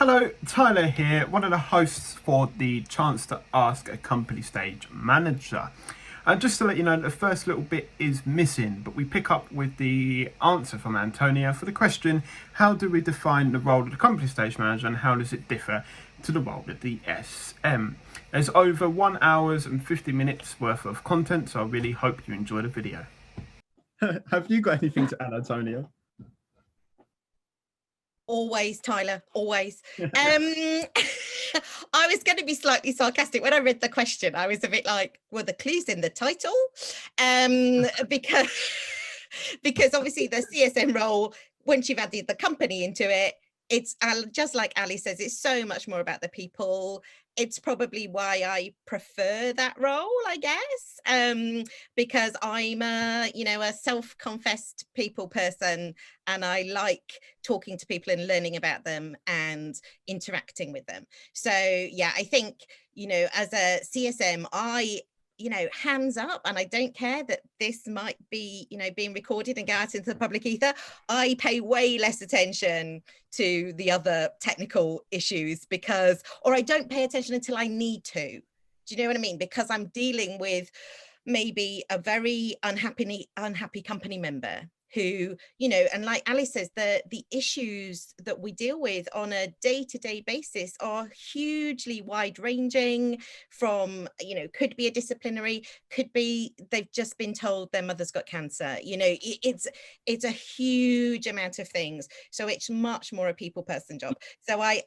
Hello, Tyler here, one of the hosts for the Chance to Ask a Company Stage Manager. And just to let you know, the first little bit is missing, but we pick up with the answer from Antonia for the question, how do we define the role of the Company Stage Manager and how does it differ to the role of the SM? There's over 1 hour and 50 minutes worth of content, so I really hope you enjoy the video. Have you got anything to add, Antonia? Always, Tyler, always. I was going to be slightly sarcastic. When I read the question, I was a bit like, well, the clue's in the title, because obviously the CSM role, once you've added the company into it, it's just like Ali says, it's so much more about the people. It's probably why I prefer that role, I guess, because I'm a self-confessed people person, and I like talking to people and learning about them and interacting with them. So yeah, I think, as a CSM, hands up, and I don't care that this might be, being recorded and go out into the public ether. I pay way less attention to the other technical issues or I don't pay attention until I need to. Do you know what I mean? Because I'm dealing with maybe a very unhappy company member who, and like Alice says, the issues that we deal with on a day-to-day basis are hugely wide-ranging from, could be a disciplinary, could be they've just been told their mother's got cancer. It's a huge amount of things. So it's much more a people person job. So I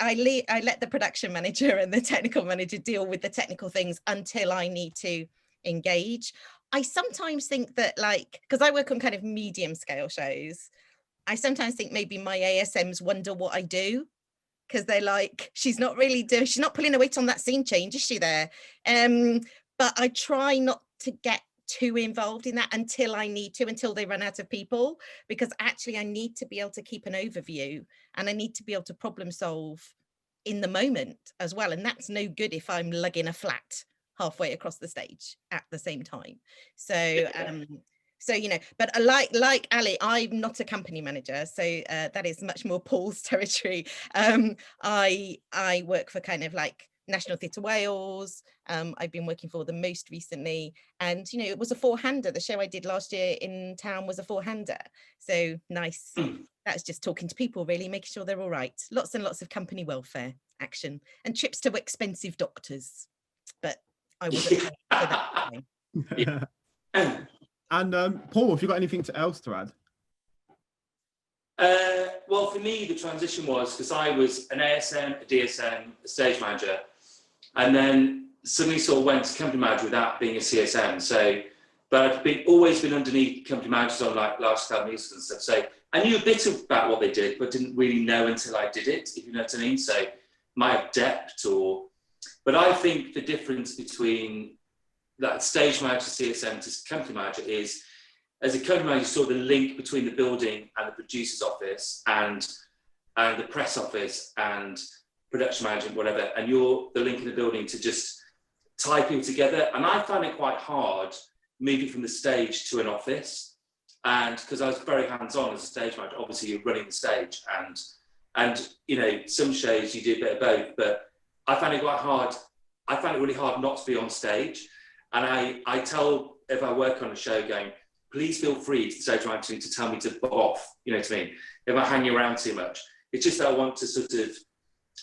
let the production manager and the technical manager deal with the technical things until I need to engage. I sometimes think that, because I work on kind of medium scale shows, I sometimes think maybe my ASMs wonder what I do, because they're like, she's not pulling a weight on that scene change, is she there? But I try not to get too involved in that until they run out of people, because actually I need to be able to keep an overview and I need to be able to problem solve in the moment as well. And that's no good if I'm lugging a flat halfway across the stage at the same time. So but like Ali, I'm not a company manager, so that is much more Paul's territory. I work for kind of like National Theatre Wales. I've been working for them most recently, and it was a four-hander. The show I did last year in town was a four-hander, so nice. That's just talking to people, really, making sure they're all right. Lots and lots of company welfare action and trips to expensive doctors, but I wasn't paid for that time. And Paul, have you got anything else to add? Well, for me, the transition was because I was an ASM, a DSM, a stage manager, and then suddenly sort of went to company manager without being a CSM. So, but I've always been underneath company managers on like large-scale musicals and stuff. So I knew a bit about what they did, but didn't really know until I did it, if you know what I mean. So might have depth but I think the difference between that stage manager, CSM to company manager is, as a company manager, you saw the link between the building and the producer's office and the press office and production management, whatever, and you're the link in the building to just tie people together. And I found it quite hard moving from the stage to an office, and because I was very hands-on as a stage manager, obviously you're running the stage, and some shows you do a bit of both, but I found it quite hard. I found it really hard not to be on stage. And I tell, if I work on a show, going, please feel free to stage manager to tell me to bug off, you know what I mean? If I hang around too much. It's just that I want to sort of,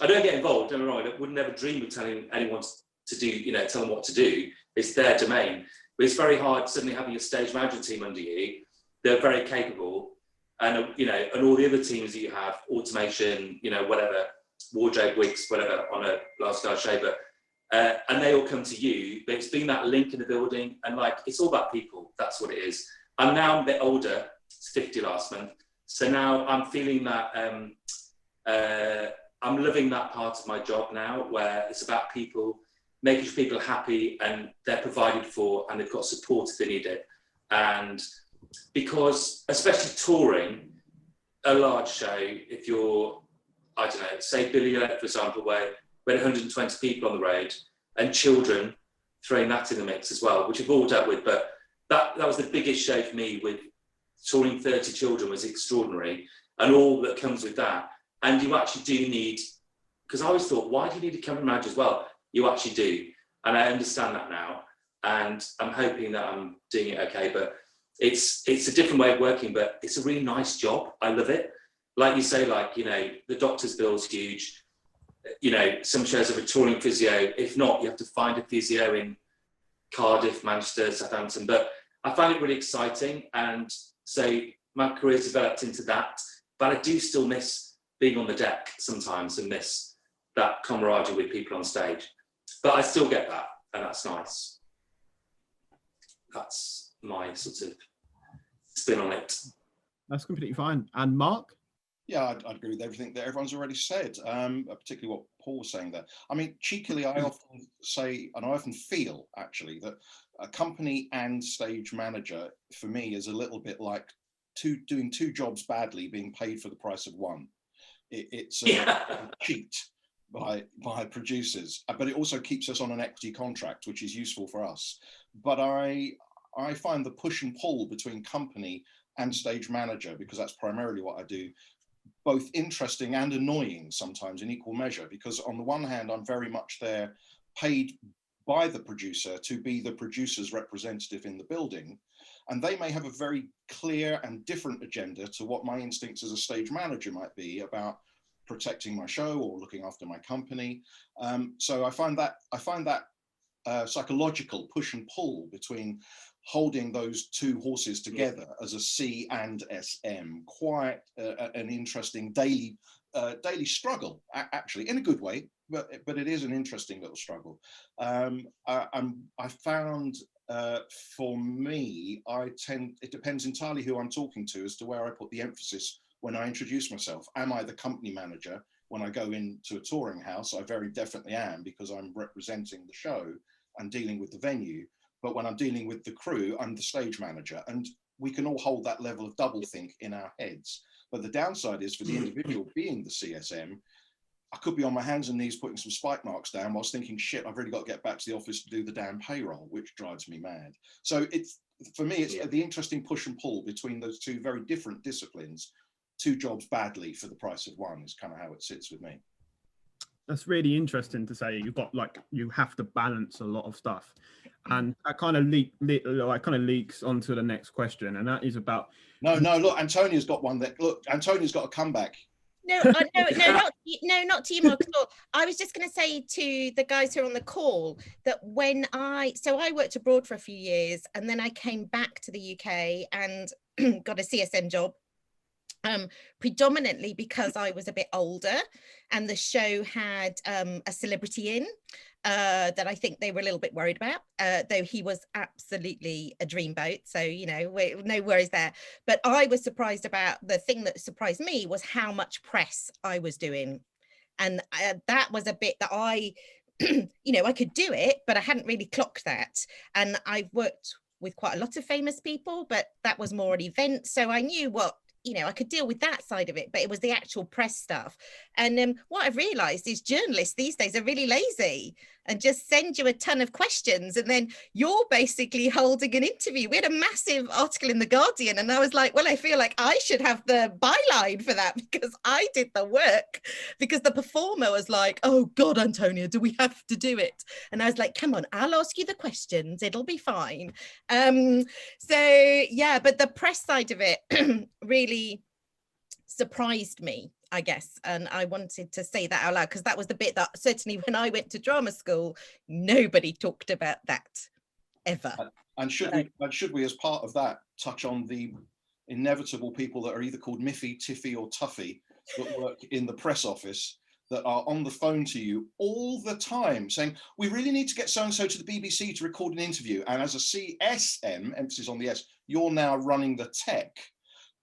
I don't get involved, don't get me wrong, I would never dream of telling anyone to do, tell them what to do. It's their domain. But it's very hard suddenly having a stage management team under you. They're very capable. And, and all the other teams that you have, automation, whatever, wardrobe, wigs, whatever, on a large scale show, but and they all come to you, but it's been that link in the building, and it's all about people. That's what it is. I'm now a bit older, it's 50 last month, so now I'm feeling that I'm loving that part of my job now, where it's about people, making sure people are happy and they're provided for and they've got support if they need it. And because, especially touring a large show, if you're, I don't know, say Billy Elliot, for example, where we had 120 people on the road and children, throwing that in the mix as well, which we've all dealt with. But that was the biggest show for me, with touring 30 children was extraordinary, and all that comes with that. And you actually do need because I always thought, why do you need a company manager as well? You actually do. And I understand that now. And I'm hoping that I'm doing it okay, but it's a different way of working, but it's a really nice job. I love it. Like you say, like, you know, the doctor's bill's huge. You know, some shows have a touring physio. If not, you have to find a physio in Cardiff, Manchester, Southampton. But I find it really exciting. And so my career's developed into that. But I do still miss being on the deck sometimes and miss that camaraderie with people on stage. But I still get that, and that's nice. That's my sort of spin on it. That's completely fine. And Mark? Yeah, I'd agree with everything that everyone's already said, particularly what Paul was saying there. I mean, cheekily, I often say, and I often feel actually, that a company and stage manager for me is a little bit like doing two jobs badly, being paid for the price of one. It's a cheat by producers, but it also keeps us on an equity contract, which is useful for us. But I find the push and pull between company and stage manager, because that's primarily what I do, both interesting and annoying sometimes in equal measure, because on the one hand, I'm very much there paid by the producer to be the producer's representative in the building. And they may have a very clear and different agenda to what my instincts as a stage manager might be about protecting my show or looking after my company. So I find that psychological push and pull between holding those two horses together as a C and SM quite an interesting daily struggle, actually, in a good way, but it is an interesting little struggle. I found for me, it depends entirely who I'm talking to as to where I put the emphasis when I introduce myself. Am I the company manager? When I go into a touring house, I very definitely am, because I'm representing the show and dealing with the venue. But when I'm dealing with the crew, I'm the stage manager. And we can all hold that level of doublethink in our heads. But the downside is for the individual being the CSM, I could be on my hands and knees putting some spike marks down whilst thinking, shit, I've really got to get back to the office to do the damn payroll, which drives me mad. So for me, it's the interesting push and pull between those two very different disciplines. Two jobs badly for the price of one is kind of how it sits with me. That's really interesting to say. You have to balance a lot of stuff, and that kind of leaks onto the next question, and that is about. No, look, Antonia's got one. Antonia's got a comeback. No, not to you, Mark. I was just going to say to the guys who are on the call that so I worked abroad for a few years, and then I came back to the UK and got a CSM job. Predominantly because I was a bit older and the show had a celebrity in that I think they were a little bit worried about, though he was absolutely a dreamboat. So, you know, no worries there. But I was surprised about the thing that surprised me was how much press I was doing. And that was a bit that I could do it, but I hadn't really clocked that. And I've worked with quite a lot of famous people, but that was more an event. So I knew I could deal with that side of it, but it was the actual press stuff. And what I've realized is journalists these days are really lazy and just send you a ton of questions. And then you're basically holding an interview. We had a massive article in The Guardian. And I was like, well, I feel like I should have the byline for that because I did the work, because the performer was like, oh God, Antonia, do we have to do it? And I was like, come on, I'll ask you the questions. It'll be fine. So yeah, but the press side of it really surprised me, I guess, and I wanted to say that out loud because that was the bit that certainly when I went to drama school, nobody talked about that ever. And should we, as part of that, touch on the inevitable people that are either called Miffy, Tiffy, or Tuffy that work in the press office that are on the phone to you all the time saying, we really need to get so-and-so to the BBC to record an interview. And as a CSM, emphasis on the S, you're now running the tech.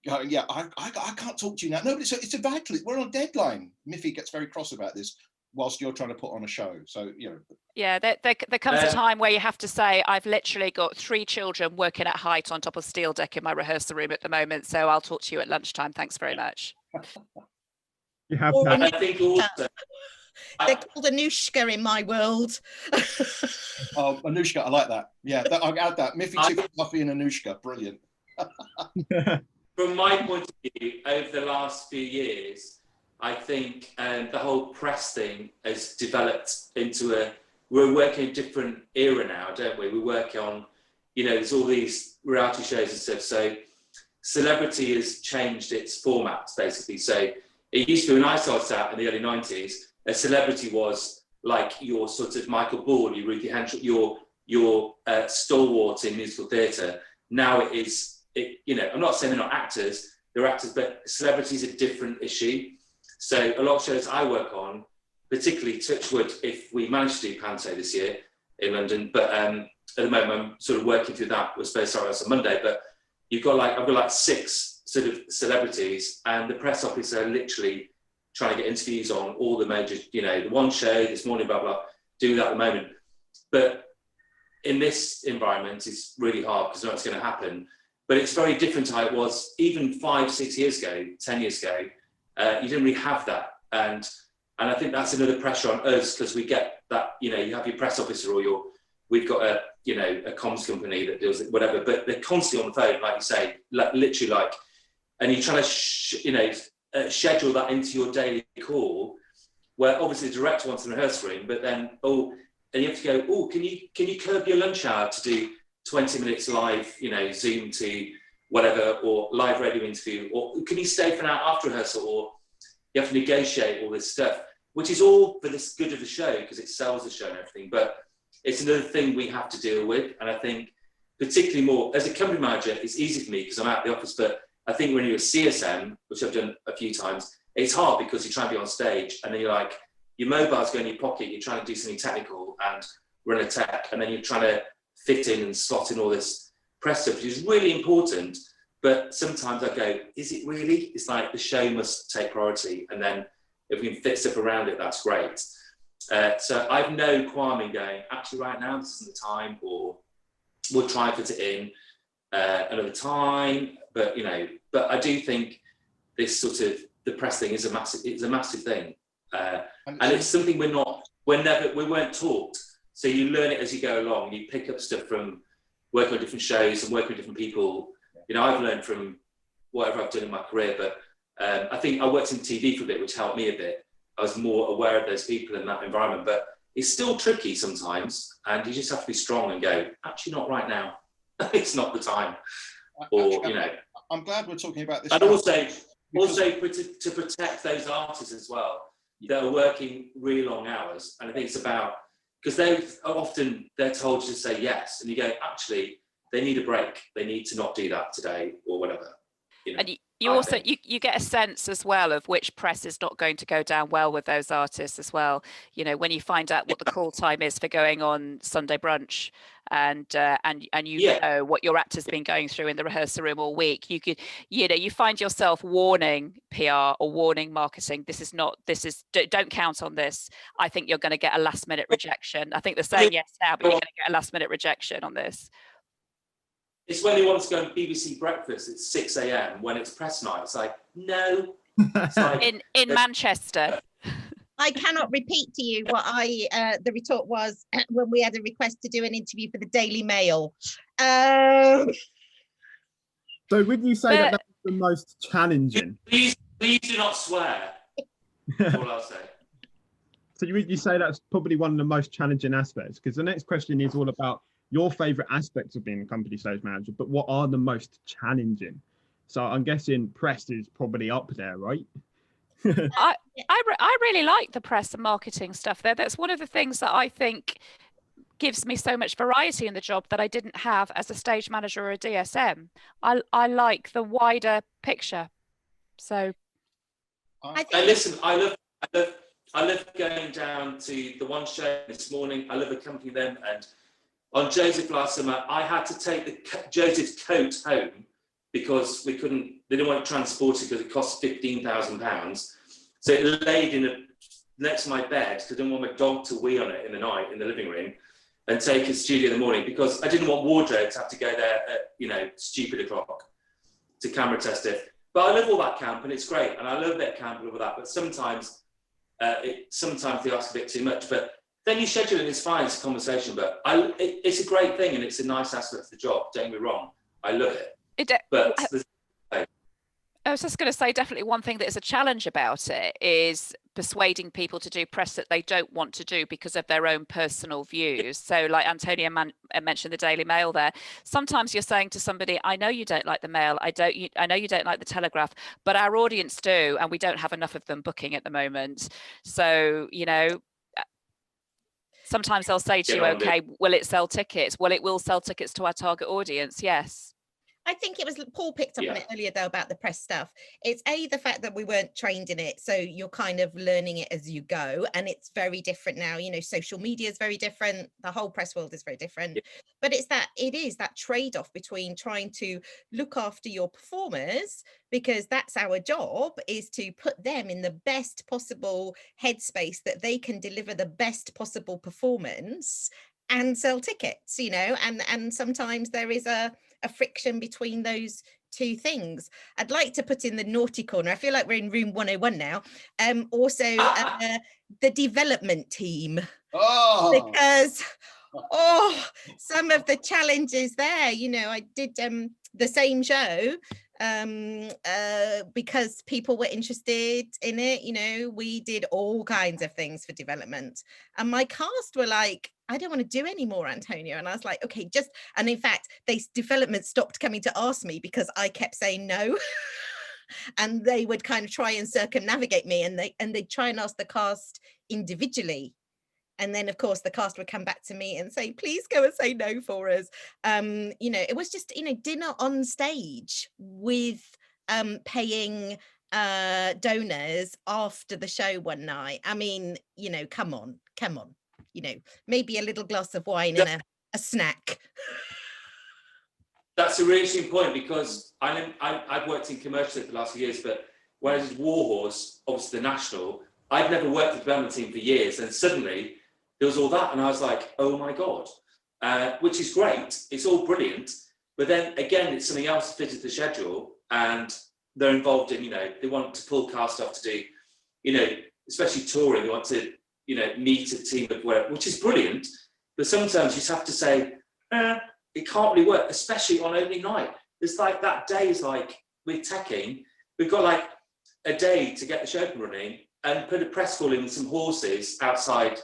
Yeah, I can't talk to you now. No, but it's a vital. We're on a deadline. Miffy gets very cross about this whilst you're trying to put on a show. So, you know. Yeah, there comes a time where you have to say, I've literally got 3 children working at height on top of steel deck in my rehearsal room at the moment. So I'll talk to you at lunchtime. Thanks very much. You have that. I think also. They're called Anushka in my world. Oh, Anushka, I like that. Yeah, I'll add that. Miffy, Tiffy, Tuffy, and Anushka. Brilliant. From my point of view, over the last few years, I think the whole press thing has developed into we're working in a different era now, don't we? We work on, there's all these reality shows and stuff. So celebrity has changed its formats, basically. So it used to be, when I started out in the early 90s, a celebrity was like your sort of Michael Ball, your Ruthie Henshall, your stalwart in musical theatre. Now I'm not saying they're not actors, they're actors, but celebrity is a different issue. So a lot of shows I work on, particularly Touchwood, if we manage to do Panto this year in London, but at the moment I'm sort of working through that. We're supposed to start on Monday, but I've got like 6 sort of celebrities, and the press office are literally trying to get interviews on all the major, the one show this morning, blah, blah, doing that at the moment. But in this environment, it's really hard because I know it's going to happen. But it's very different to how it was even 5, 6 years ago, 10 years ago. You didn't really have that. And I think that's another pressure on us, because we get that, you have your press officer, or we've got a comms company that deals with whatever, but they're constantly on the phone, like you say, literally and you're trying to, schedule that into your daily call, where obviously the director wants an rehearsal room, but then, and you have to go, can you curb your lunch hour to do 20 minutes live, Zoom to whatever, or live radio interview, or can you stay for an hour after rehearsal, or you have to negotiate all this stuff, which is all for the good of the show, because it sells the show and everything, but it's another thing we have to deal with. And I think particularly more, as a company manager, it's easy for me because I'm out of the office, but I think when you're a CSM, which I've done a few times, it's hard because you're trying to be on stage, and then you're like, your mobile's going in your pocket, you're trying to do something technical and run a tech, and then you're trying to fit in and slot in all this press stuff, which is really important. But sometimes I go, is it really? It's like the show must take priority, and then if we can fit stuff around it, that's great. So I've no qualm in going, actually right now, this isn't the time, or we'll try and fit it in another time. But, but I do think this sort of, the press thing is a massive thing. And it's something we weren't taught. So you learn it as you go along. You pick up stuff from working on different shows and working with different people. I've learned from whatever I've done in my career, but I think I worked in TV for a bit, which helped me a bit. I was more aware of those people in that environment, but it's still tricky sometimes, and you just have to be strong and go, actually not right now. It's not the time. Or, I'm glad we're talking about this. And also to protect those artists as well that are working really long hours. And I think it's about, because they're told to say yes, and you go, actually, they need a break. They need to not do that today or whatever. And you also you get a sense as well of which press is not going to go down well with those artists as well. When you find out what the call time is for going on Sunday brunch, and know what your actor's been going through in the rehearsal room all week, you find yourself warning PR or warning marketing. Don't count on this. I think you're going to get a last minute rejection. I think they're saying yes now, but you're going to get a last minute rejection on this. It's when they want to go on BBC Breakfast at 6 a.m. when it's press night. It's like, no. It's like, in Manchester. I cannot repeat to you what the retort was when we had a request to do an interview for the Daily Mail. So would you say that was the most challenging? Please do not swear. That's all I'll say. So would you say that's probably one of the most challenging aspects? Because the next question is all about your favourite aspects of being a company stage manager, but what are the most challenging? So I'm guessing press is probably up there, right? I really like the press and marketing stuff there. That's one of the things that I think gives me so much variety in the job that I didn't have as a stage manager or a DSM. I like the wider picture. So I love going down to the one show this morning. I love accompanying them, and on Joseph last summer, I had to take Joseph's coat home because they didn't want to transport it because it cost £15,000. So it laid next to my bed because I didn't want my dog to wee on it in the night in the living room and take it to studio in the morning, because I didn't want wardrobe to have to go there at, stupid o'clock to camera test it. But I love all that camp, and it's great. And I love that camp and all that, but sometimes they ask a bit too much. But then you schedule it, it's fine, it's a conversation, but it's a great thing, and it's a nice aspect of the job, don't get me wrong, I love it. I was just going to say, definitely one thing that is a challenge about it is persuading people to do press that they don't want to do because of their own personal views. So like Antonia mentioned the Daily Mail there. Sometimes you're saying to somebody, I know you don't like the Mail, I know you don't like the Telegraph, but our audience do, and we don't have enough of them booking at the moment. So, you know, sometimes they'll say to you, okay, will it sell tickets? Well, it will sell tickets to our target audience, yes. I think it was Paul picked up on it earlier though about the press stuff. It's the fact that we weren't trained in it, so you're kind of learning it as you go, and it's very different now. You know, social media is very different, the whole press world is very different. But it is that trade-off between trying to look after your performers, because that's our job, is to put them in the best possible headspace that they can deliver the best possible performance and sell tickets, you know, and sometimes there is a friction between those two things. I'd like to put in the naughty corner. I feel like we're in room 101 now. Also, the development team. Because, some of the challenges there, you know, I did the same show because people were interested in it. You know, we did all kinds of things for development, and my cast were like, I don't want to do any more, Antonia. And I was like, okay, and in fact, development stopped coming to ask me because I kept saying no. And they would kind of try and circumnavigate me, and they'd try and ask the cast individually. And then, of course, the cast would come back to me and say, please go and say no for us. You know, it was just, you know, dinner on stage with paying donors after the show one night. I mean, you know, come on. You know, maybe a little glass of wine and a snack. That's a really interesting point, because I've worked in commercial for the last few years, but when I did Warhorse, obviously the national, I'd never worked with the development team for years, and suddenly there was all that, and I was like, oh my God, which is great. It's all brilliant. But then again, it's something else that fits the schedule, and they're involved in, you know, they want to pull cast off to do, you know, especially touring, they want to, you know, meet a team of work, which is brilliant. But sometimes you just have to say, it can't really work, especially on opening night. It's like that day is like, with teching, we've got like a day to get the show up and running, and put a press call in with some horses outside,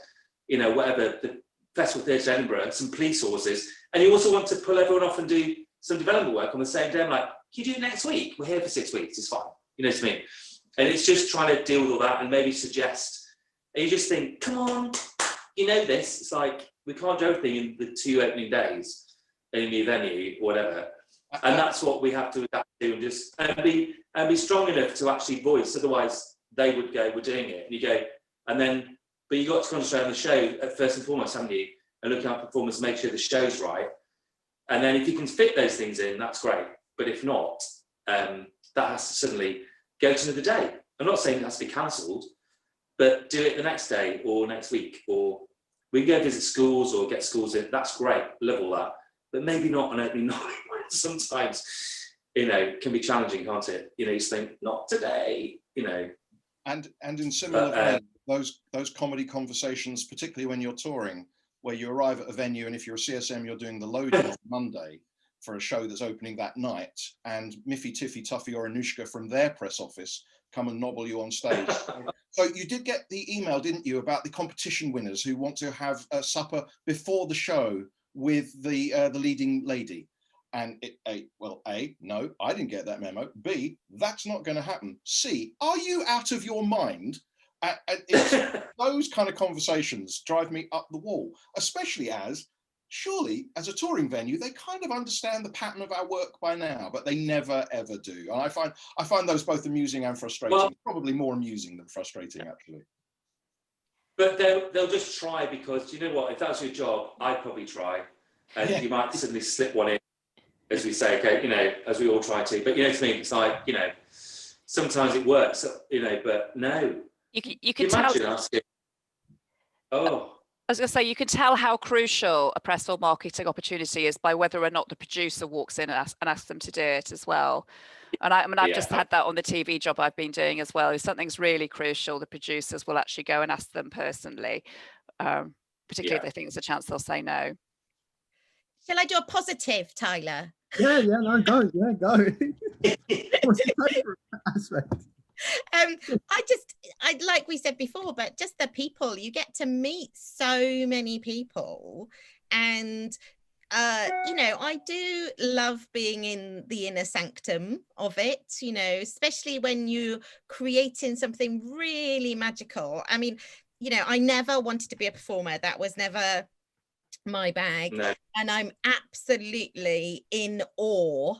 you know, whatever, the Festival Theatre Edinburgh, some police horses. And you also want to pull everyone off and do some development work on the same day. I'm like, can you do it next week? We're here for 6 weeks, it's fine. You know what I mean? And it's just trying to deal with all that and maybe suggest, and you just think, come on, you know this. It's like, we can't do everything in the 2 opening days in a new venue or whatever. And that's what we have to adapt to, and just be strong enough to actually voice. Otherwise, they would go, we're doing it. And you go, and then, but you got to concentrate on the show at first and foremost, haven't you? And look at performance, make sure the show's right. And then if you can fit those things in, that's great. But if not, that has to suddenly go to another day. I'm not saying it has to be cancelled, but do it the next day or next week, or we can go visit schools or get schools in. That's great, love all that. But maybe not on opening night. Sometimes, you know, can be challenging, can't it? You know, you just think, not today, you know. And in similar ways, those comedy conversations, particularly when you're touring, where you arrive at a venue, and if you're a CSM, you're doing the loading on Monday for a show that's opening that night, and Miffy, Tiffy, Tuffy or Anushka from their press office come and nobble you on stage. So you did get the email, didn't you, about the competition winners who want to have a supper before the show with the leading lady? And well, A, no, I didn't get that memo. B, that's not going to happen. C, are you out of your mind? Those kind of conversations drive me up the wall, especially as, surely, as a touring venue, they kind of understand the pattern of our work by now, but they never, ever do. And I find those both amusing and frustrating. Well, probably more amusing than frustrating, actually. But they'll just try, because, you know what, if that's your job, I'd probably try. And you might suddenly slip one in, as we say, okay, you know, as we all try to. But you know what I mean? It's like, you know, sometimes it works, you know, but no. You can tell. Asking, I was going to say, you can tell how crucial a press or marketing opportunity is by whether or not the producer walks in and asks them to do it as well. And I've just had that on the TV job I've been doing as well. If something's really crucial, the producers will actually go and ask them personally, particularly if they think there's a chance they'll say no. Shall I do a positive, Tyler? Yeah, no, go. What's your favourite aspect? I like we said before, but just the people, you get to meet so many people, and I do love being in the inner sanctum of it, especially when you're creating something really magical. I mean, I never wanted to be a performer. That was never my bag. No. And I'm absolutely in awe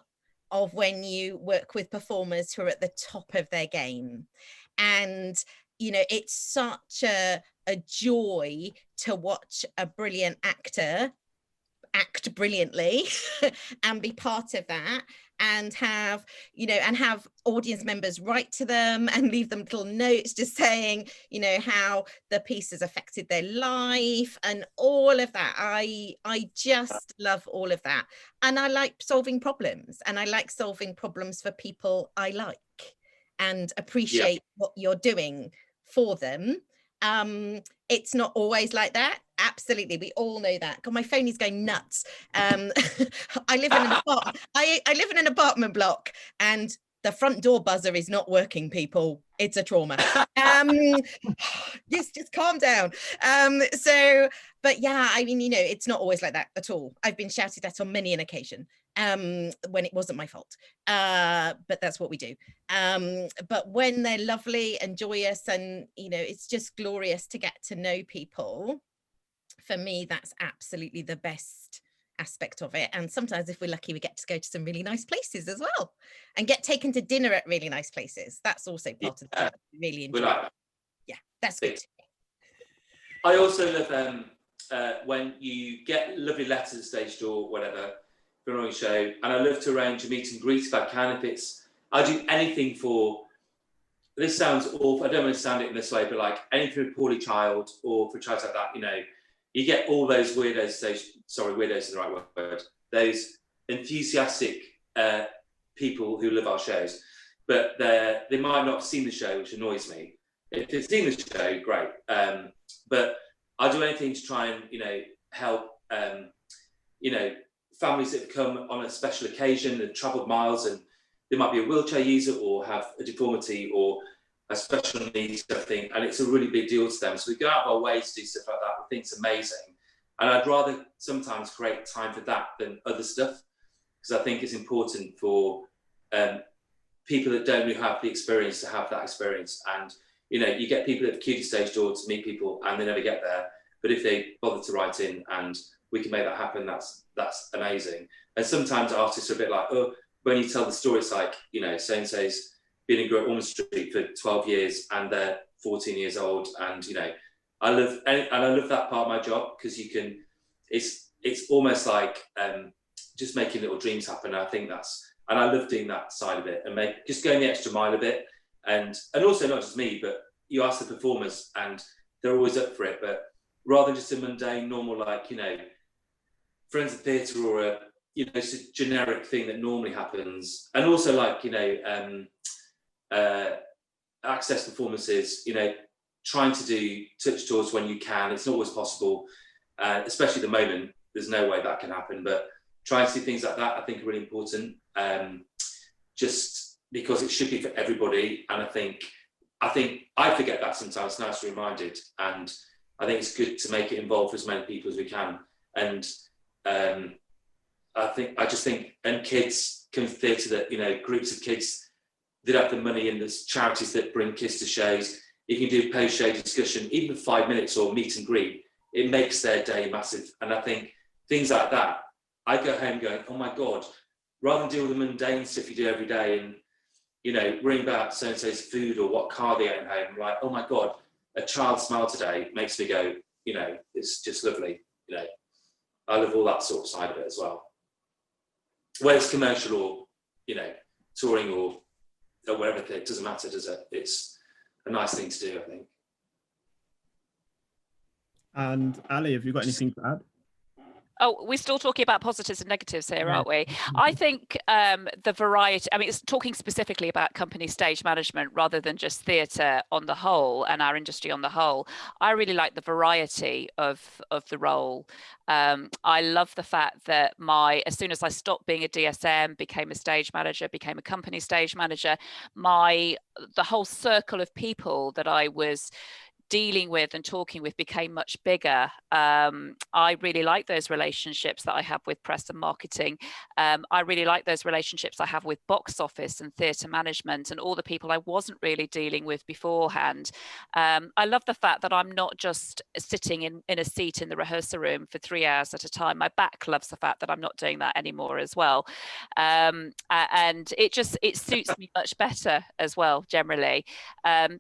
of when you work with performers who are at the top of their game. And it's such a joy to watch a brilliant actor act brilliantly and be part of that, and have audience members write to them and leave them little notes just saying how the piece has affected their life and all of that. I just love all of that, and I like solving problems, and I like solving problems for people I like and appreciate what you're doing for them. It's not always like that. Absolutely, we all know that. God, my phone is going nuts. I live in an apartment. I live in an apartment block, and the front door buzzer is not working. People, it's a trauma. Yes, just calm down. But yeah, I mean, it's not always like that at all. I've been shouted at on many an occasion when it wasn't my fault. But that's what we do. But when they're lovely and joyous, and it's just glorious to get to know people. For me, that's absolutely the best aspect of it. And sometimes if we're lucky, we get to go to some really nice places as well, and get taken to dinner at really nice places. That's also part of the job. Really enjoy it. Yeah, that's good. I also love when you get lovely letters at stage door, whatever, for a show, and I love to arrange a meet and greet if I can. I do anything for, this sounds awful, I don't want to sound it in this way, but like anything for a poorly child or for a child like that, you get all those weirdos, weirdos is the right word, those enthusiastic people who love our shows, but they might not have seen the show, which annoys me. If they've seen the show, great. But I do anything to try and, help, families that have come on a special occasion and travelled miles, and they might be a wheelchair user or have a deformity or a special needs sort of thing, and it's a really big deal to them. So we go out of our way to do stuff like that. I think it's amazing. And I'd rather sometimes create time for that than other stuff, because I think it's important for people that don't really have the experience to have that experience. And, you get people at the queue to stage door to meet people and they never get there. But if they bother to write in and we can make that happen, that's amazing. And sometimes artists are a bit like, oh, when you tell the story, it's like, so-and-so's been in Great Ormond Street for 12 years and they're 14 years old. And, I love that part of my job, because it's almost like just making little dreams happen. I think and I love doing that side of it, and just going the extra mile a bit. And also not just me, but you ask the performers and they're always up for it. But rather than just a mundane, normal, like, Friends of Theatre or a, just a generic thing that normally happens. And also like, access performances, trying to do touch tours when you can. It's not always possible, especially at the moment. There's no way that can happen, but trying to do things like that, I think, are really important. Just because it should be for everybody. And I think I forget that sometimes. It's nice to be reminded. And I think it's good to make it involve as many people as we can. And I just think, and kids come to theatre that, groups of kids that have the money, and there's charities that bring kids to shows. You can do post-show discussion, even for 5 minutes, or meet and greet. It makes their day massive. And I think things like that, I go home going, oh my God, rather than deal with the mundane stuff you do every day and, worrying about so-and-so's food or what car they own home, like, oh my God, a child smile today makes me go, it's just lovely. I love all that sort of side of it as well. Whether it's commercial or, touring or wherever, it doesn't matter, does it? It's a nice thing to do, I think. And Ali, have you got anything to add? Oh, we're still talking about positives and negatives here, aren't we? I think the variety, I mean, it's talking specifically about company stage management rather than just theatre on the whole and our industry on the whole. I really like the variety of the role. I love the fact that as soon as I stopped being a DSM, became a stage manager, became a company stage manager, the whole circle of people that I was dealing with and talking with became much bigger. I really like those relationships that I have with press and marketing. I really like those relationships I have with box office and theatre management and all the people I wasn't really dealing with beforehand. I love the fact that I'm not just sitting in a seat in the rehearsal room for 3 hours at a time. My back loves the fact that I'm not doing that anymore as well. And it suits me much better as well, generally.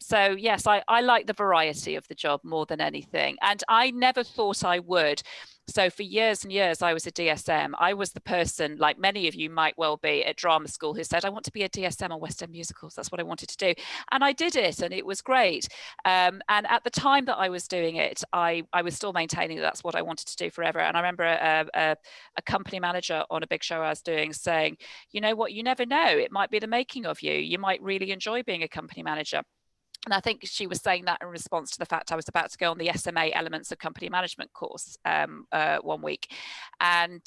So yes, I like the variety of the job more than anything, and I never thought I would. So for years and years I was a DSM. I was the person, like many of you might well be, at drama school who said, I want to be a DSM on West End musicals. That's what I wanted to do, and I did it, and it was great. And at the time that I was doing it, I was still maintaining that that's what I wanted to do forever. And I remember a company manager on a big show I was doing saying, you know what, you never know, it might be the making of you. You might really enjoy being a company manager. And I think she was saying that in response to the fact I was about to go on the SMA Elements of Company Management course one week. And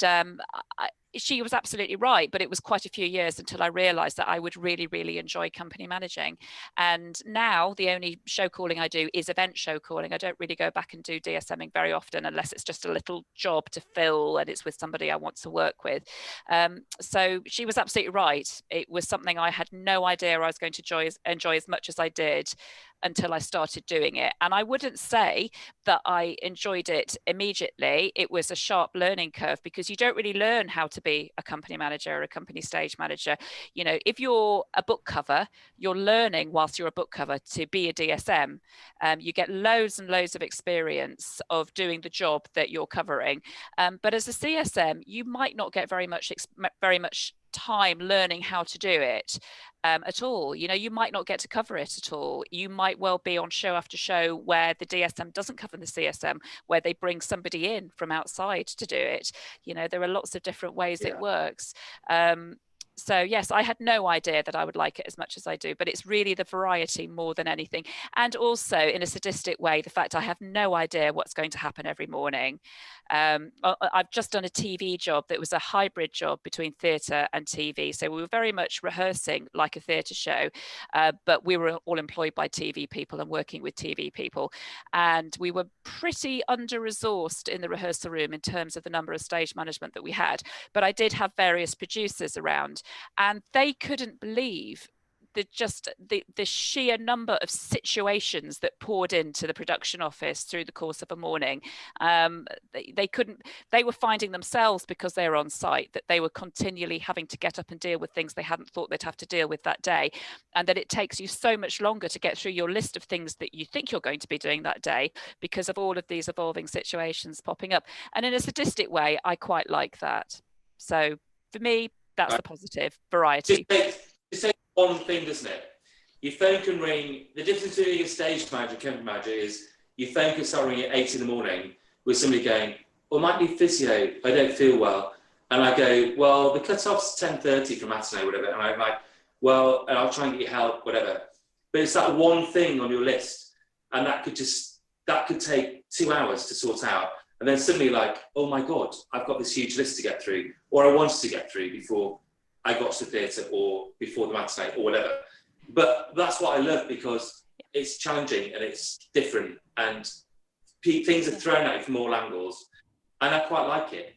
she was absolutely right, but it was quite a few years until I realized that I would really, really enjoy company managing. And now the only show calling I do is event show calling. I don't really go back and do DSMing very often unless it's just a little job to fill and it's with somebody I want to work with. So she was absolutely right. It was something I had no idea I was going to enjoy as much as I did until I started doing it. And I wouldn't say that I enjoyed it immediately. It was a sharp learning curve because you don't really learn how to be a company manager or a company stage manager. You know, if you're a book cover, you're learning whilst you're a book cover to be a DSM. You get loads and loads of experience of doing the job that you're covering. But as a CSM, you might not get very much time learning how to do it at all. You know, you might not get to cover it at all. You might well be on show after show where the DSM doesn't cover the CSM, where they bring somebody in from outside to do it. You know, there are lots of different ways it works. So yes, I had no idea that I would like it as much as I do, but it's really the variety more than anything. And also in a sadistic way, the fact I have no idea what's going to happen every morning. I've just done a TV job that was a hybrid job between theatre and TV. So we were very much rehearsing like a theatre show, but we were all employed by TV people and working with TV people. And we were pretty under-resourced in the rehearsal room in terms of the number of stage management that we had. But I did have various producers around, and they couldn't believe the sheer number of situations that poured into the production office through the course of a morning. They were finding themselves, because they were on site, that they were continually having to get up and deal with things they hadn't thought they'd have to deal with that day, and that it takes you so much longer to get through your list of things that you think you're going to be doing that day because of all of these evolving situations popping up. And in a sadistic way, I quite like that. So for me, that's the positive variety. Just say one thing, doesn't it? Your phone can ring. The difference between a stage manager and company manager is your phone can start ringing at 8 in the morning with somebody going, well, I might need physio, I don't feel well. And I go, well, the cut-off's 10:30 for matinee, whatever. And I'm like, well, and I'll try and get you help, whatever. But it's that one thing on your list, and that could take 2 hours to sort out. And then suddenly like, oh my God, I've got this huge list to get through, or I wanted to get through before I got to the theatre or before the matinee or whatever. But that's what I love, because it's challenging and it's different, and things are thrown at you from all angles, and I quite like it.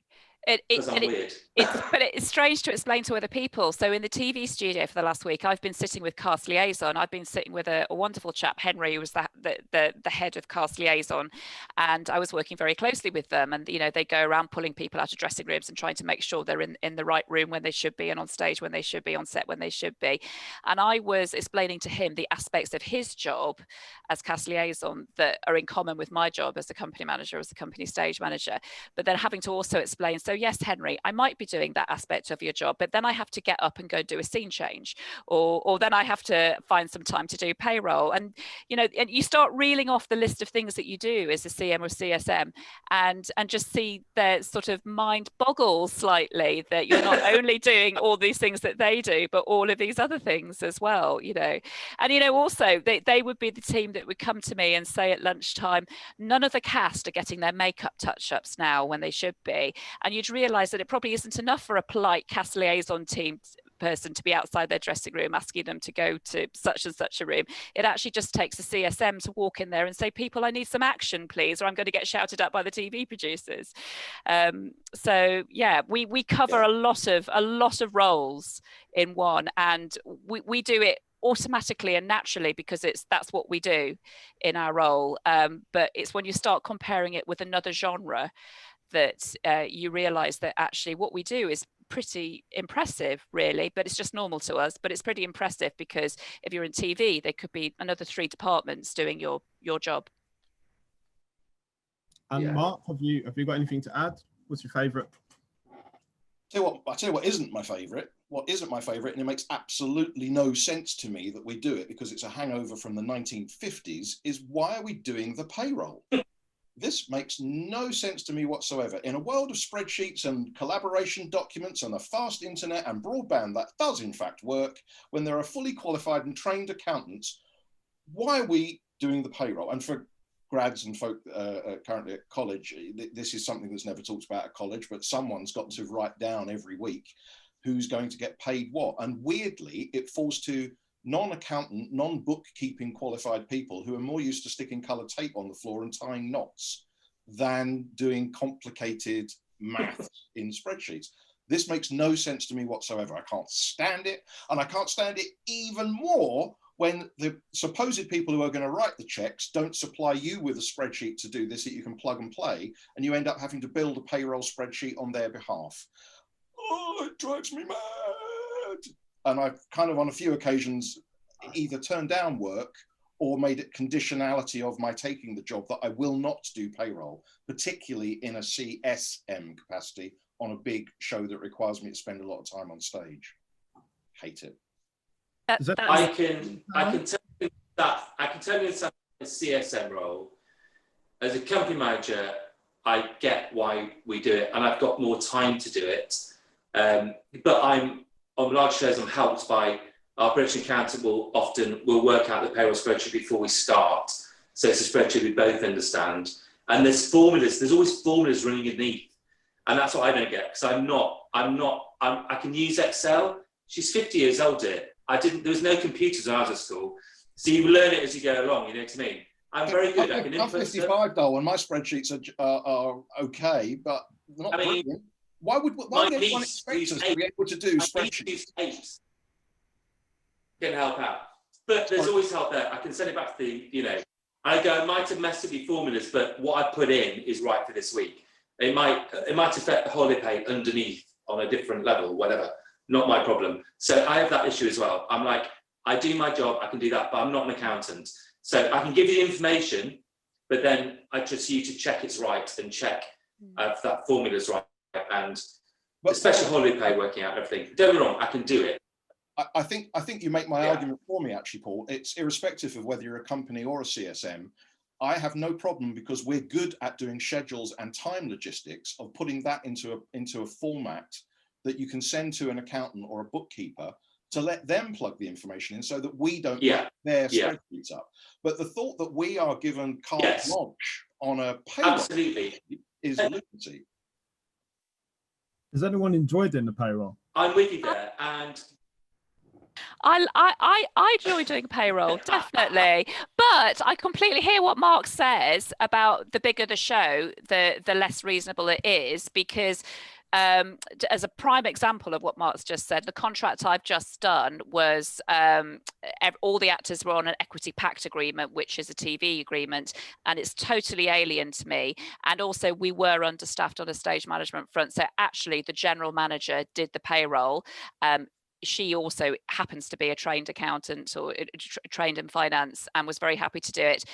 Because I'm weird. But it's strange to explain to other people. So in the TV studio for the last week, I've been sitting with cast liaison. I've been sitting with a wonderful chap, Henry, who was the head of cast liaison, and I was working very closely with them. And you know, they go around pulling people out of dressing rooms and trying to make sure they're in the right room when they should be, and on stage when they should be, on set when they should be. And I was explaining to him the aspects of his job as cast liaison that are in common with my job as a company manager, as a company stage manager. But then having to also explain, so yes, Henry, I might be doing that aspect of your job, but then I have to get up and go do a scene change, or then I have to find some time to do payroll. And you know, and start reeling off the list of things that you do as a CM or CSM, and just see their sort of mind boggles slightly that you're not only doing all these things that they do, but all of these other things as well, you know. And, you know, also they would be the team that would come to me and say at lunchtime, none of the cast are getting their makeup touch-ups now when they should be. And you'd realise that it probably isn't enough for a polite cast liaison team person to be outside their dressing room asking them to go to such and such a room. It actually just takes a CSM to walk in there and say, people, I need some action, please, or I'm going to get shouted at by the TV producers. So yeah, we cover a lot of roles in one, and we do it automatically and naturally because that's what we do in our role. But it's when you start comparing it with another genre that you realize that actually what we do is pretty impressive, really, but it's just normal to us. But it's pretty impressive because if you're in TV, there could be another 3 departments doing your job. And Mark, have you got anything to add? What's your favourite? I'll tell you what isn't my favourite. What isn't my favourite, and it makes absolutely no sense to me that we do it because it's a hangover from the 1950s, is why are we doing the payroll? This makes no sense to me whatsoever. In a world of spreadsheets and collaboration documents and a fast internet and broadband that does in fact work, when there are fully qualified and trained accountants, why are we doing the payroll? And for grads and folk currently at college, this is something that's never talked about at college, but someone's got to write down every week who's going to get paid what. And weirdly, it falls to non-accountant, non-bookkeeping qualified people who are more used to sticking coloured tape on the floor and tying knots than doing complicated maths in spreadsheets. This makes no sense to me whatsoever. I can't stand it. And I can't stand it even more when the supposed people who are going to write the checks don't supply you with a spreadsheet to do this that you can plug and play, and you end up having to build a payroll spreadsheet on their behalf. Oh, it drives me mad. And I've kind of on a few occasions either turned down work or made it conditionality of my taking the job that I will not do payroll, particularly in a CSM capacity on a big show that requires me to spend a lot of time on stage. Hate it. I can tell you that a CSM role, as a company manager, I get why we do it, and I've got more time to do it. But on large shows, I'm helped by our production accountant will work out the payroll spreadsheet before we start. So it's a spreadsheet we both understand. And there's always formulas running underneath. And that's what I don't get, because I can use Excel. She's 50 years old, dear. There was no computers when I was at school. So you learn it as you go along, you know what I mean? I'm very good. I can I'm 55 though, and my spreadsheets are okay, but not brilliant. Why would anyone expect us to be able to do spreadsheets? Can help out, but there's always help there. I can send it back to I might have messed up your formulas, but what I put in is right for this week. It might affect the holiday pay underneath on a different level, whatever. Not my problem. So I have that issue as well. I'm like, I do my job, I can do that, but I'm not an accountant. So I can give you the information, but then I trust you to check it's right and check if that formula's right. And especially holiday pay, working out everything. Don't get me wrong, I can do it. I think you make my argument for me, actually, Paul. It's irrespective of whether you're a company or a CSM. I have no problem because we're good at doing schedules and time logistics of putting that into a format that you can send to an accountant or a bookkeeper to let them plug the information in so that we don't get their spreadsheets up. But the thought that we are given carte blanche on a payroll is lunacy. Has anyone enjoyed doing the payroll? I'm with you there, and I enjoy doing payroll, definitely. But I completely hear what Mark says about the bigger the show, the less reasonable it is, because as a prime example of what Mark's just said, the contract I've just done was all the actors were on an equity pact agreement, which is a TV agreement, and it's totally alien to me. And also we were understaffed on a stage management front. So actually the general manager did the payroll. She also happens to be a trained accountant or trained in finance and was very happy to do it.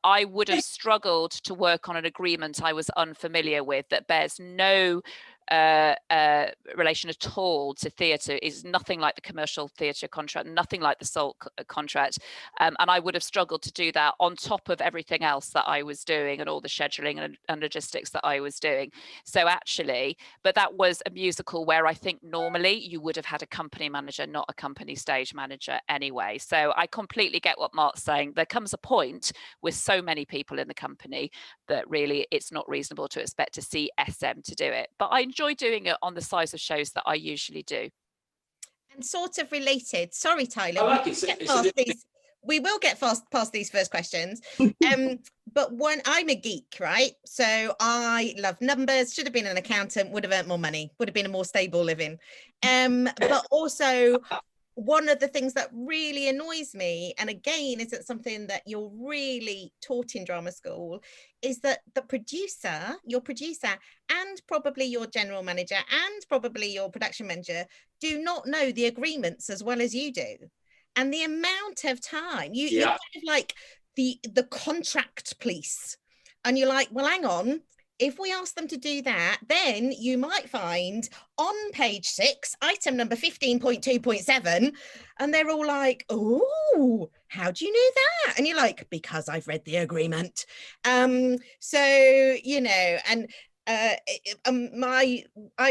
I would have struggled to work on an agreement I was unfamiliar with that bears no relation at all to theatre. Is nothing like the commercial theatre contract, nothing like the SALT contract. And I would have struggled to do that on top of everything else that I was doing and all the scheduling and logistics that I was doing. So actually, but that was a musical where I think normally you would have had a company manager, not a company stage manager anyway. So I completely get what Mark's saying. There comes a point with so many people in the company that really it's not reasonable to expect to see SM to do it. But I enjoy doing it on the size of shows that I usually do. And sort of related, sorry, Tyler, I like it. We will get past these first questions. But I'm a geek, right? So I love numbers, should have been an accountant, would have earned more money, would have been a more stable living. But also, one of the things that really annoys me, and again, isn't something that you're really taught in drama school, is that the producer, your producer, and probably your general manager, and probably your production manager, do not know the agreements as well as you do. And the amount of time, you're kind of like the contract police. And you're like, well, hang on. If we ask them to do that, then you might find on page 6, item number 15.2.7, and they're all like, oh, how do you know that? And you're like, because I've read the agreement. So, you know, and I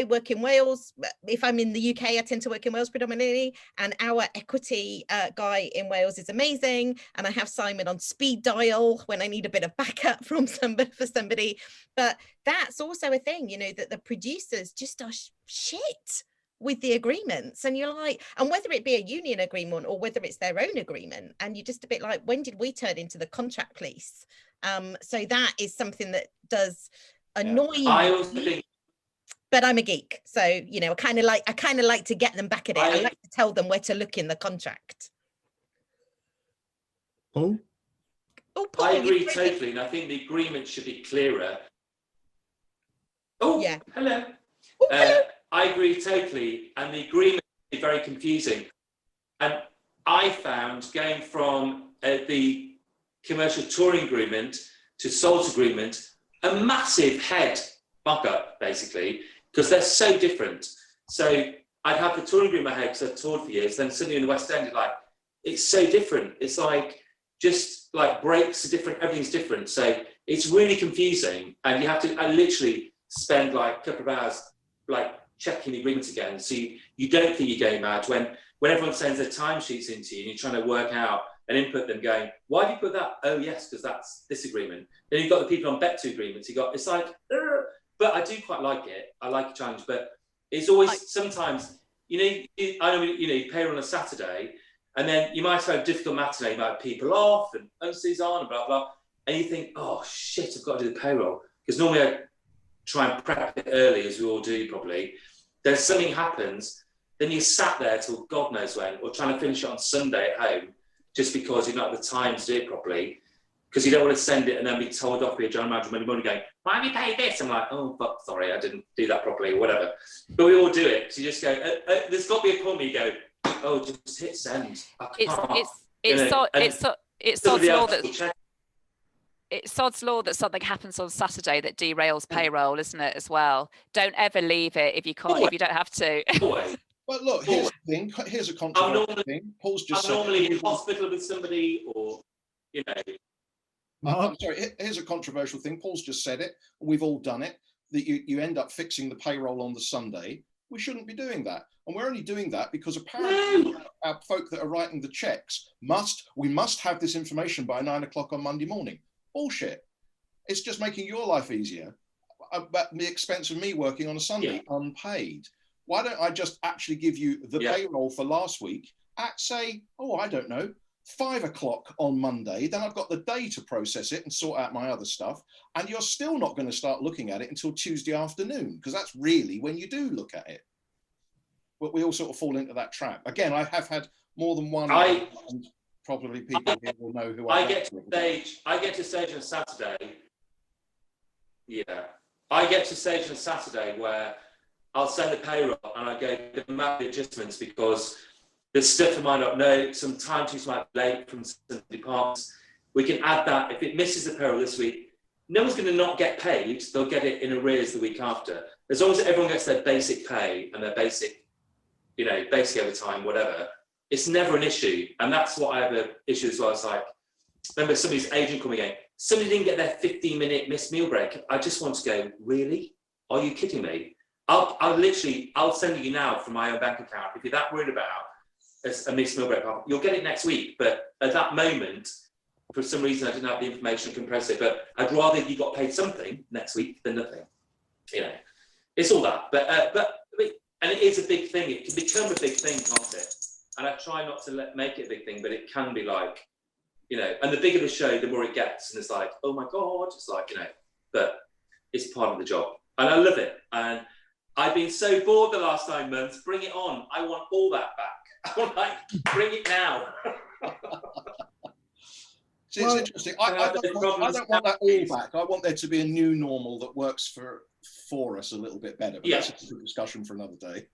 work in Wales. If I'm in the UK, I tend to work in Wales predominantly, and our equity guy in Wales is amazing, and I have Simon on speed dial when I need a bit of backup from somebody. But that's also a thing, you know, that the producers just are shit with the agreements, and you're like, and whether it be a union agreement or whether it's their own agreement, and you're just a bit like, when did we turn into the contract police? So that is something that does annoy me. I also think, but I'm a geek, so you know, I kind of like to get them back at it. I like to tell them where to look in the contract. Paul? Oh, Paul, I agree totally, and I think the agreement should be clearer. Oh, yeah. Hello. Oh, hello. I agree totally, and the agreement is very confusing. And I found going from the commercial touring agreement to SALT agreement a massive head muck-up, basically, because they're so different. So I'd have the touring agreement head because I've toured for years, then suddenly in the West End, like, it's so different. It's like, just like breaks are different, everything's different. So it's really confusing, and you have to literally spend like a couple of hours like checking the agreements again. So you don't think you're going mad when everyone sends their timesheets into you and you're trying to work out and input them going, why do you put that? Oh yes, because that's this agreement. Then you've got the people on Bet2 agreements. It's like, but I do quite like it. I like a challenge, but it's always sometimes, I know, you pay on a Saturday, and then you might have a difficult matinee, you might have people off and OC's on and blah, blah. And you think, oh shit, I've got to do the payroll. Because normally I try and prep it early, as we all do probably. Then something happens, then you sat there till God knows when, or trying to finish it on Sunday at home, just because you don't have the time to do it properly. Because you don't want to send it and then be told off by your general manager Monday morning going, why have you paid this? I'm like, oh, fuck, sorry, I didn't do that properly, or whatever. But we all do it. So you just go, there's got to be a point where you go, oh, just hit send. It's sod's law that something happens on Saturday that derails payroll, isn't it, as well? Don't ever leave it if you can't, if you don't have to. But look, here's the thing. Here's a controversial thing. Paul's just I'm normally in hospital with somebody, or, I'm sorry, here's a controversial thing. Paul's just said it. We've all done it. That you end up fixing the payroll on the Sunday. We shouldn't be doing that. And we're only doing that because apparently our folk that are writing the checks we must have this information by 9 o'clock on Monday morning. Bullshit. It's just making your life easier at the expense of me working on a Sunday unpaid. Why don't I just actually give you the payroll for last week at, say, I don't know, 5 o'clock on Monday, then I've got the day to process it and sort out my other stuff, and you're still not going to start looking at it until Tuesday afternoon, because that's really when you do look at it. But we all sort of fall into that trap. Again, I have had more than one, and probably people here will know who I get to stage on Saturday. Yeah. I get to stage on Saturday where I'll send the payroll and I go, the map adjustments, because there's stuff I might not know, some timesheets might be late from some departments. We can add that. If it misses the payroll this week, no one's going to not get paid. They'll get it in arrears the week after. as long as everyone gets their basic pay and their basic, you know, basic overtime, whatever, it's never an issue. And that's what I have an issue as well. It's like, remember somebody's agent coming in, somebody didn't get their 15-minute missed meal break. I just want to go, really? Are you kidding me? I'll send you now from my own bank account. If you're that worried about a missed meal break, you'll get it next week. But at that moment, for some reason, I didn't have the information to compress it. But I'd rather you got paid something next week than nothing. You know, it's all that. But and it is a big thing. It can become a big thing, can't it? And I try not to make it a big thing, but it can be like, you know, and the bigger the show, the more it gets. And it's like, oh my God, it's like, you know, but it's part of the job. And I love it. And I've been so bored the last 9 months. Bring it on. I want all that back. I want, like, bring it now. See, it's interesting. I don't want that all back. I want there to be a new normal that works for us a little bit better. But that's a different discussion for another day.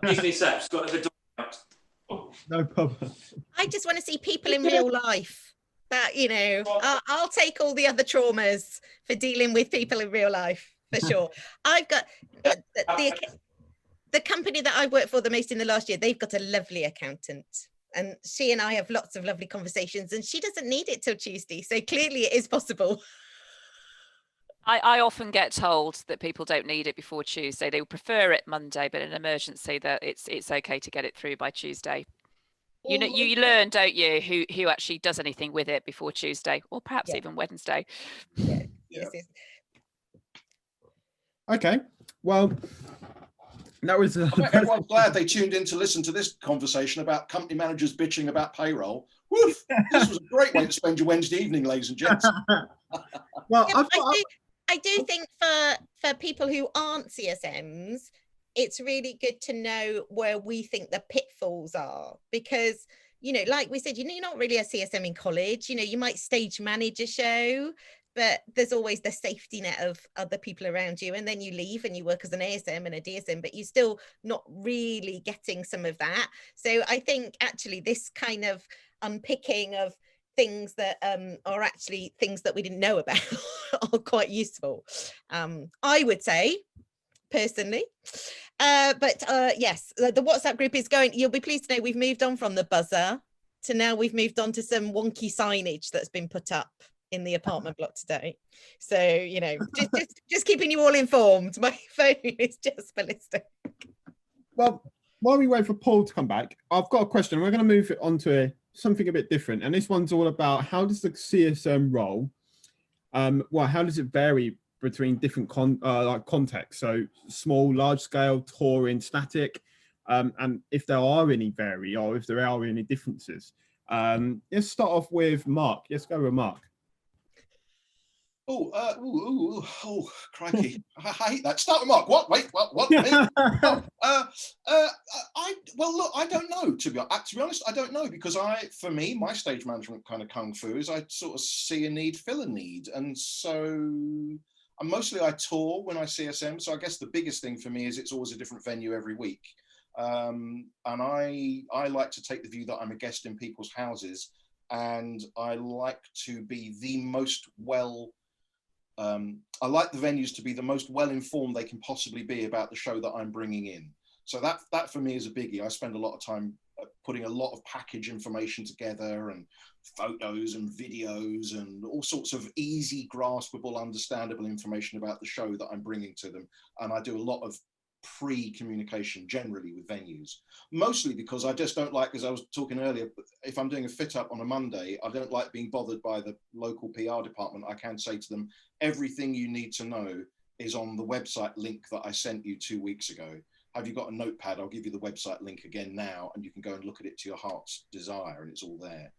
Excuse me, Seb. Just got another door. No problem. I just want to see people in real life. That, you know, I'll take all the other traumas for dealing with people in real life, for sure. I've got the company that I've worked for the most in the last year, they've got a lovely accountant. And she and I have lots of lovely conversations, and she doesn't need it till Tuesday. So clearly it is possible. I often get told that people don't need it before Tuesday. They would prefer it Monday, but in an emergency that it's okay to get it through by Tuesday. You know, you learn, don't you, who actually does anything with it before Tuesday, or perhaps even Wednesday. Yeah. Okay, well, that was. Everyone's glad they tuned in to listen to this conversation about company managers bitching about payroll. Woof! This was a great way to spend your Wednesday evening, ladies and gents. Well, I do think for people who aren't CSMs, it's really good to know where we think the pitfalls are, because, you know, like we said, you know, you're not really a CSM in college. You know, you might stage manage a show, but there's always the safety net of other people around you, and then you leave and you work as an ASM and a DSM, but you're still not really getting some of that. So I think actually this kind of unpicking of things that are actually things that we didn't know about are quite useful, I would say, personally. But yes, the WhatsApp group is going, you'll be pleased to know we've moved on from the buzzer to now we've moved on to some wonky signage that's been put up in the apartment block today. So, you know, just keeping you all informed. My phone is just ballistic. Well, while we wait for Paul to come back, I've got a question. We're going to move it on to something a bit different. And this one's all about, how does the CSM role, how does it vary between different contexts? So small, large scale, touring, static, and if there are any or if there are any differences. Let's start off with Mark. Let's go with Mark. Oh, crikey! I hate that. Start with Mark. What? Wait, what? Look, I don't know. To be honest, I don't know, because for me, my stage management kind of kung fu is I sort of see a need, fill a need, and so mostly I tour when I CSM. So I guess the biggest thing for me is it's always a different venue every week, and I like to take the view that I'm a guest in people's houses, and I like to be the most I like the venues to be the most well-informed they can possibly be about the show that I'm bringing in. So that for me is a biggie. I spend a lot of time putting a lot of package information together, and photos and videos and all sorts of easy, graspable, understandable information about the show that I'm bringing to them. And I do a lot of pre-communication generally with venues, mostly because I just don't like, as I was talking earlier, if I'm doing a fit up on a Monday, I don't like being bothered by the local PR department. I can say to them, everything you need to know is on the website link that I sent you 2 weeks ago. Have you got a notepad? I'll give you the website link again now, and you can go and look at it to your heart's desire, and it's all there.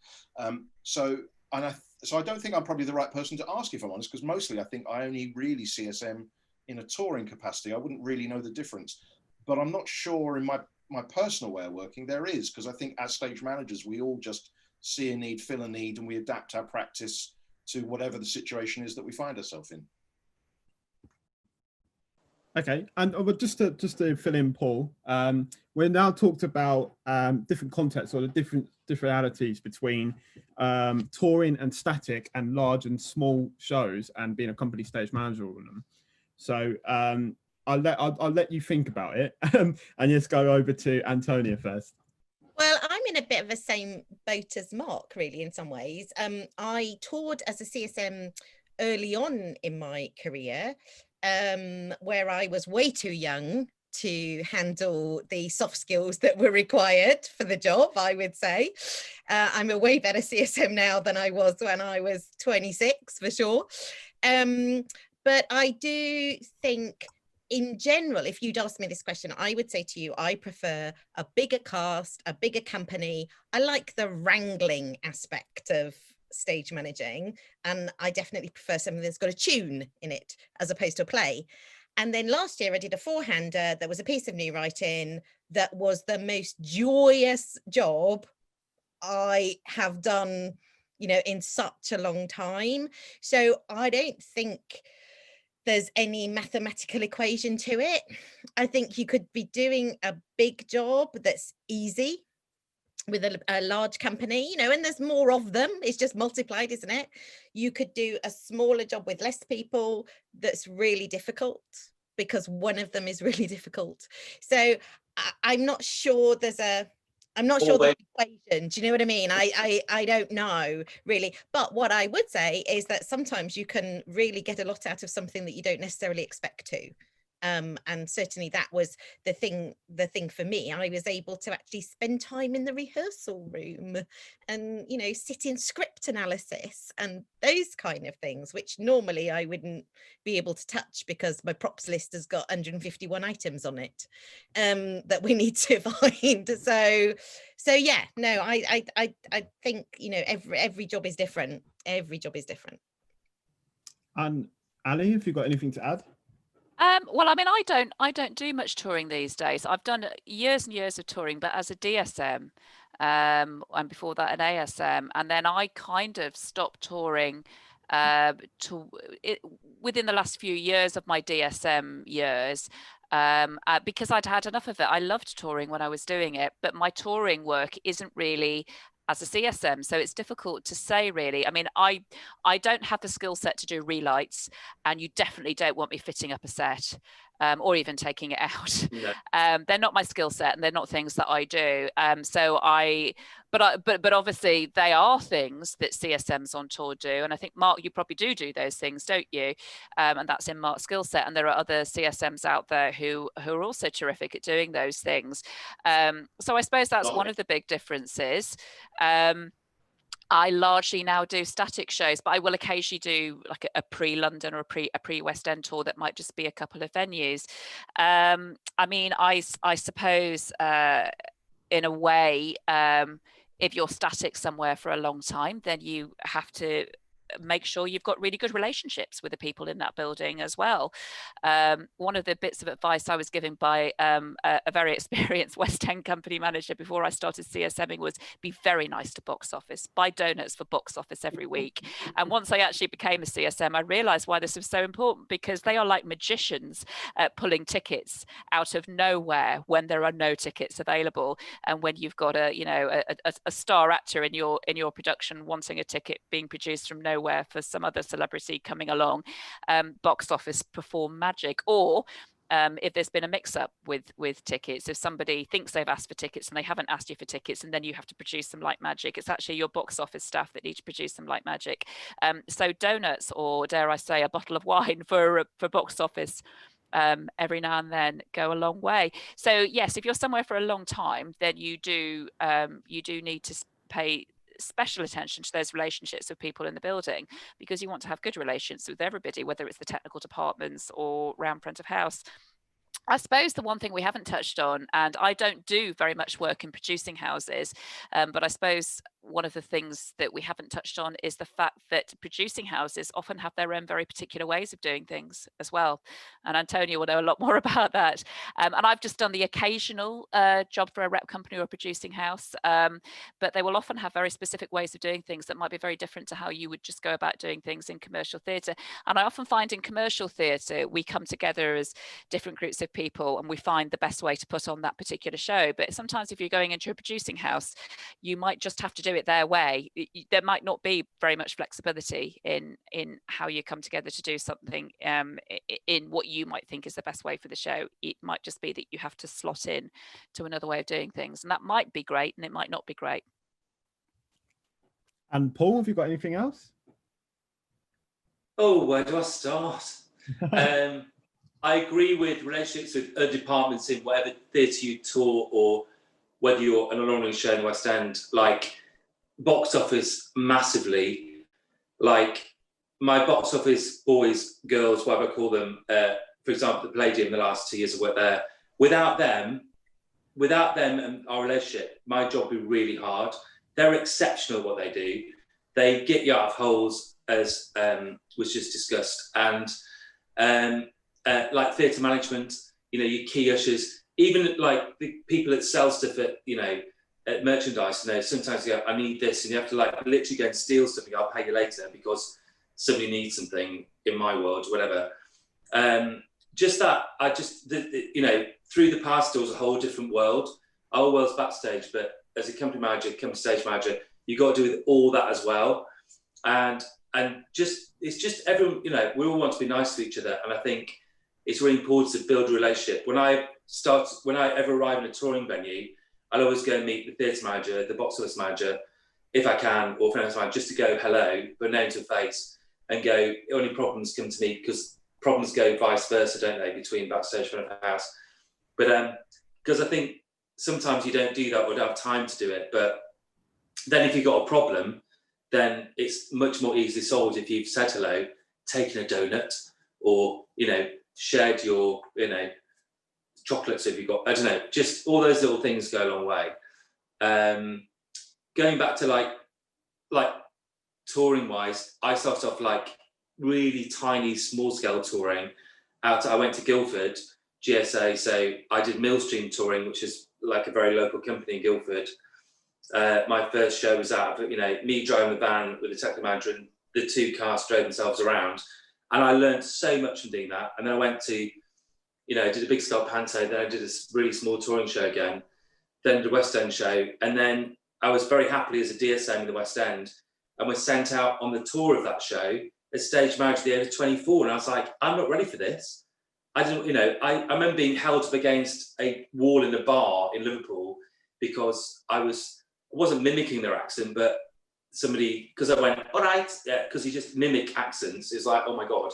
So I don't think I'm probably the right person to ask, if I'm honest, because mostly I think I only really CSM in a touring capacity. I wouldn't really know the difference, but I'm not sure in my personal way of working there is, because I think as stage managers, we all just see a need, fill a need, and we adapt our practice to whatever the situation is that we find ourselves in. Okay, and just to fill in, Paul, we're now talked about different contexts, or the different realities between touring and static, and large and small shows, and being a company stage manager of them. So I'll let you think about it, and just go over to Antonia first. Well, I'm in a bit of the same boat as Mark, really, in some ways. I toured as a CSM early on in my career, where I was way too young to handle the soft skills that were required for the job, I would say. I'm a way better CSM now than I was when I was 26, for sure. But I do think, in general, if you'd asked me this question, I would say to you, I prefer a bigger cast, a bigger company. I like the wrangling aspect of stage managing, and I definitely prefer something that's got a tune in it as opposed to a play. And then last year I did a four-hander that was a piece of new writing that was the most joyous job I have done, in such a long time. So I don't think there's any mathematical equation to it. I think you could be doing a big job that's easy with a large company, and there's more of them. It's just multiplied, isn't it? You could do a smaller job with less people that's really difficult because one of them is really difficult. So I'm not sure there's I'm not sure the equation. Do you know what I mean? I don't know really. But what I would say is that sometimes you can really get a lot out of something that you don't necessarily expect to. And certainly that was the thing for me. I was able to actually spend time in the rehearsal room and, sit in script analysis and those kind of things, which normally I wouldn't be able to touch because my props list has got 151 items on it that we need to find. So yeah, no, I think, every job is different. Every job is different. And Ali, have you got anything to add? Well, I mean, I don't do much touring these days. I've done years and years of touring, but as a DSM, and before that an ASM, and then I kind of stopped touring within the last few years of my DSM years. Because I'd had enough of it. I loved touring when I was doing it, but my touring work isn't really as a CSM, so it's difficult to say really. I mean, I don't have the skill set to do relights, and you definitely don't want me fitting up a set or even taking it out. No. They're not my skill set, and they're not things that I do. But obviously they are things that CSMs on tour do, and I think Mark, you probably do those things, don't you? And that's in Mark's skill set, and there are other CSMs out there who are also terrific at doing those things. So I suppose that's one of the big differences. I largely now do static shows, but I will occasionally do like a pre-London or a pre-West End tour that might just be a couple of venues. I mean, I suppose in a way, if you're static somewhere for a long time, then you have to make sure you've got really good relationships with the people in that building as well. One of the bits of advice I was given by a very experienced West End company manager before I started CSMing was be very nice to box office, buy donuts for box office every week. And once I actually became a CSM, I realized why this was so important, because they are like magicians at pulling tickets out of nowhere when there are no tickets available. And when you've got a star actor in your production wanting a ticket being produced from nowhere for some other celebrity coming along, box office perform magic. Or if there's been a mix-up with tickets, if somebody thinks they've asked for tickets and they haven't asked you for tickets, and then you have to produce them like magic, it's actually your box office staff that need to produce them like magic. So donuts, or dare I say a bottle of wine for box office every now and then go a long way. So yes, if you're somewhere for a long time, then you do need to pay special attention to those relationships with people in the building, because you want to have good relations with everybody, whether it's the technical departments or round front of house. I suppose the one thing we haven't touched on, and I don't do very much work in producing houses, but I suppose one of the things that we haven't touched on is the fact that producing houses often have their own very particular ways of doing things as well. And Antonia will know a lot more about that. And I've just done the occasional job for a rep company or a producing house, but they will often have very specific ways of doing things that might be very different to how you would just go about doing things in commercial theatre. And I often find in commercial theatre, we come together as different groups of people and we find the best way to put on that particular show. But sometimes if you're going into a producing house, you might just have to do it their way, there might not be very much flexibility in how you come together to do something in what you might think is the best way for the show. It might just be that you have to slot in to another way of doing things, and that might be great and it might not be great. And Paul, have you got anything else? Oh, where do I start? I agree with relationships with other departments in whatever theatre you tour, or whether you're an long-running show in the West End, like box office massively. Like my box office boys, girls, whatever I call them, for example, the Palladium, the last 2 years of work there, without them and our relationship, my job would be really hard. They're exceptional at what they do. They get you out of holes, as was just discussed, and like theatre management, you know, your key ushers, even like the people that sell stuff at, you know, at merchandise, you know, sometimes you go, I need this, and you have to like literally go and steal something, I'll pay you later because somebody needs something in my world, whatever. Just that, you know, through the past, there was a whole different world. Our world's backstage, but as a company manager, company stage manager, you got to do with all that as well. And just, it's just everyone, you know, we all want to be nice to each other. And I think it's really important to build a relationship. When I ever arrive in a touring venue, I'll always go and meet the theatre manager, the box office manager, if I can, or finance manager, just to go hello, but name to face, and go, only problems come to me, because problems go vice versa, don't they, between backstage and front of house. But because I think sometimes you don't do that or don't have time to do it. But then if you've got a problem, then it's much more easily solved if you've said hello, taken a donut, or, you know, shared your, you know, chocolates if you've got, I don't know, just all those little things go a long way. Going back to like touring wise, I started off like really tiny, small scale touring. I went to Guildford, GSA, so I did Millstream touring, which is like a very local company in Guildford. My first show was out of, you know, me driving the van with the technical manager, and the two cars drove themselves around. And I learned so much from doing that. And then I went to, you know, did a big scale panto, then I did a really small touring show again, then the West End show. And then I was very happily as a DSM in the West End, and was sent out on the tour of that show as stage manager at the age of 24. And I was like, I'm not ready for this. I didn't, you know, I remember being held up against a wall in a bar in Liverpool because I wasn't mimicking their accent, but somebody, because I went, all right, yeah, because you just mimic accents, it's like, oh my God.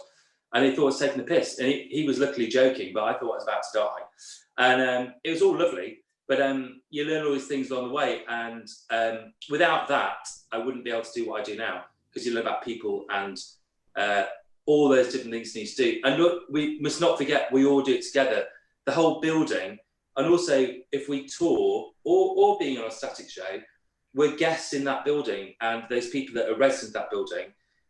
And he thought I was taking the piss. And he was luckily joking, but I thought I was about to die. And it was all lovely, but you learn all these things along the way. And without that, I wouldn't be able to do what I do now, because you learn about people and all those different things you need to do. And look, we must not forget, we all do it together. The whole building, and also if we tour or being on a static show, we're guests in that building, and those people that are residents of that building,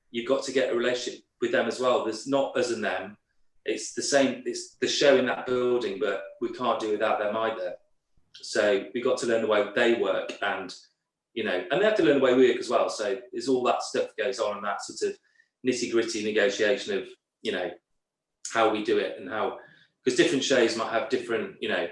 you've got to get a relationship with them as well. There's not us and them. It's the same, it's the show in that building, but we can't do without them either. So we've got to learn the way they work, and, you know, and they have to learn the way we work as well. So there's all that stuff that goes on, and that sort of nitty-gritty negotiation of, you know, how we do it, and how, because different shows might have different, you know,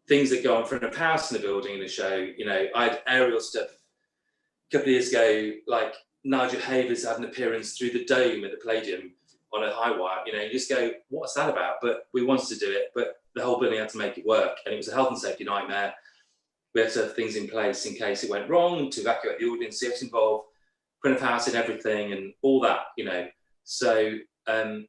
things that go on front of house in the building in a show. You know, I had aerial stuff a couple of years ago, like Nigel Havers had an appearance through the dome at the Palladium on a high wire. You know, you just go, what's that about? But we wanted to do it, but the whole building had to make it work, and it was a health and safety nightmare. We had to have things in place in case it went wrong, to evacuate the audience, so you have to involve front of house and everything and all that, you know. So everyone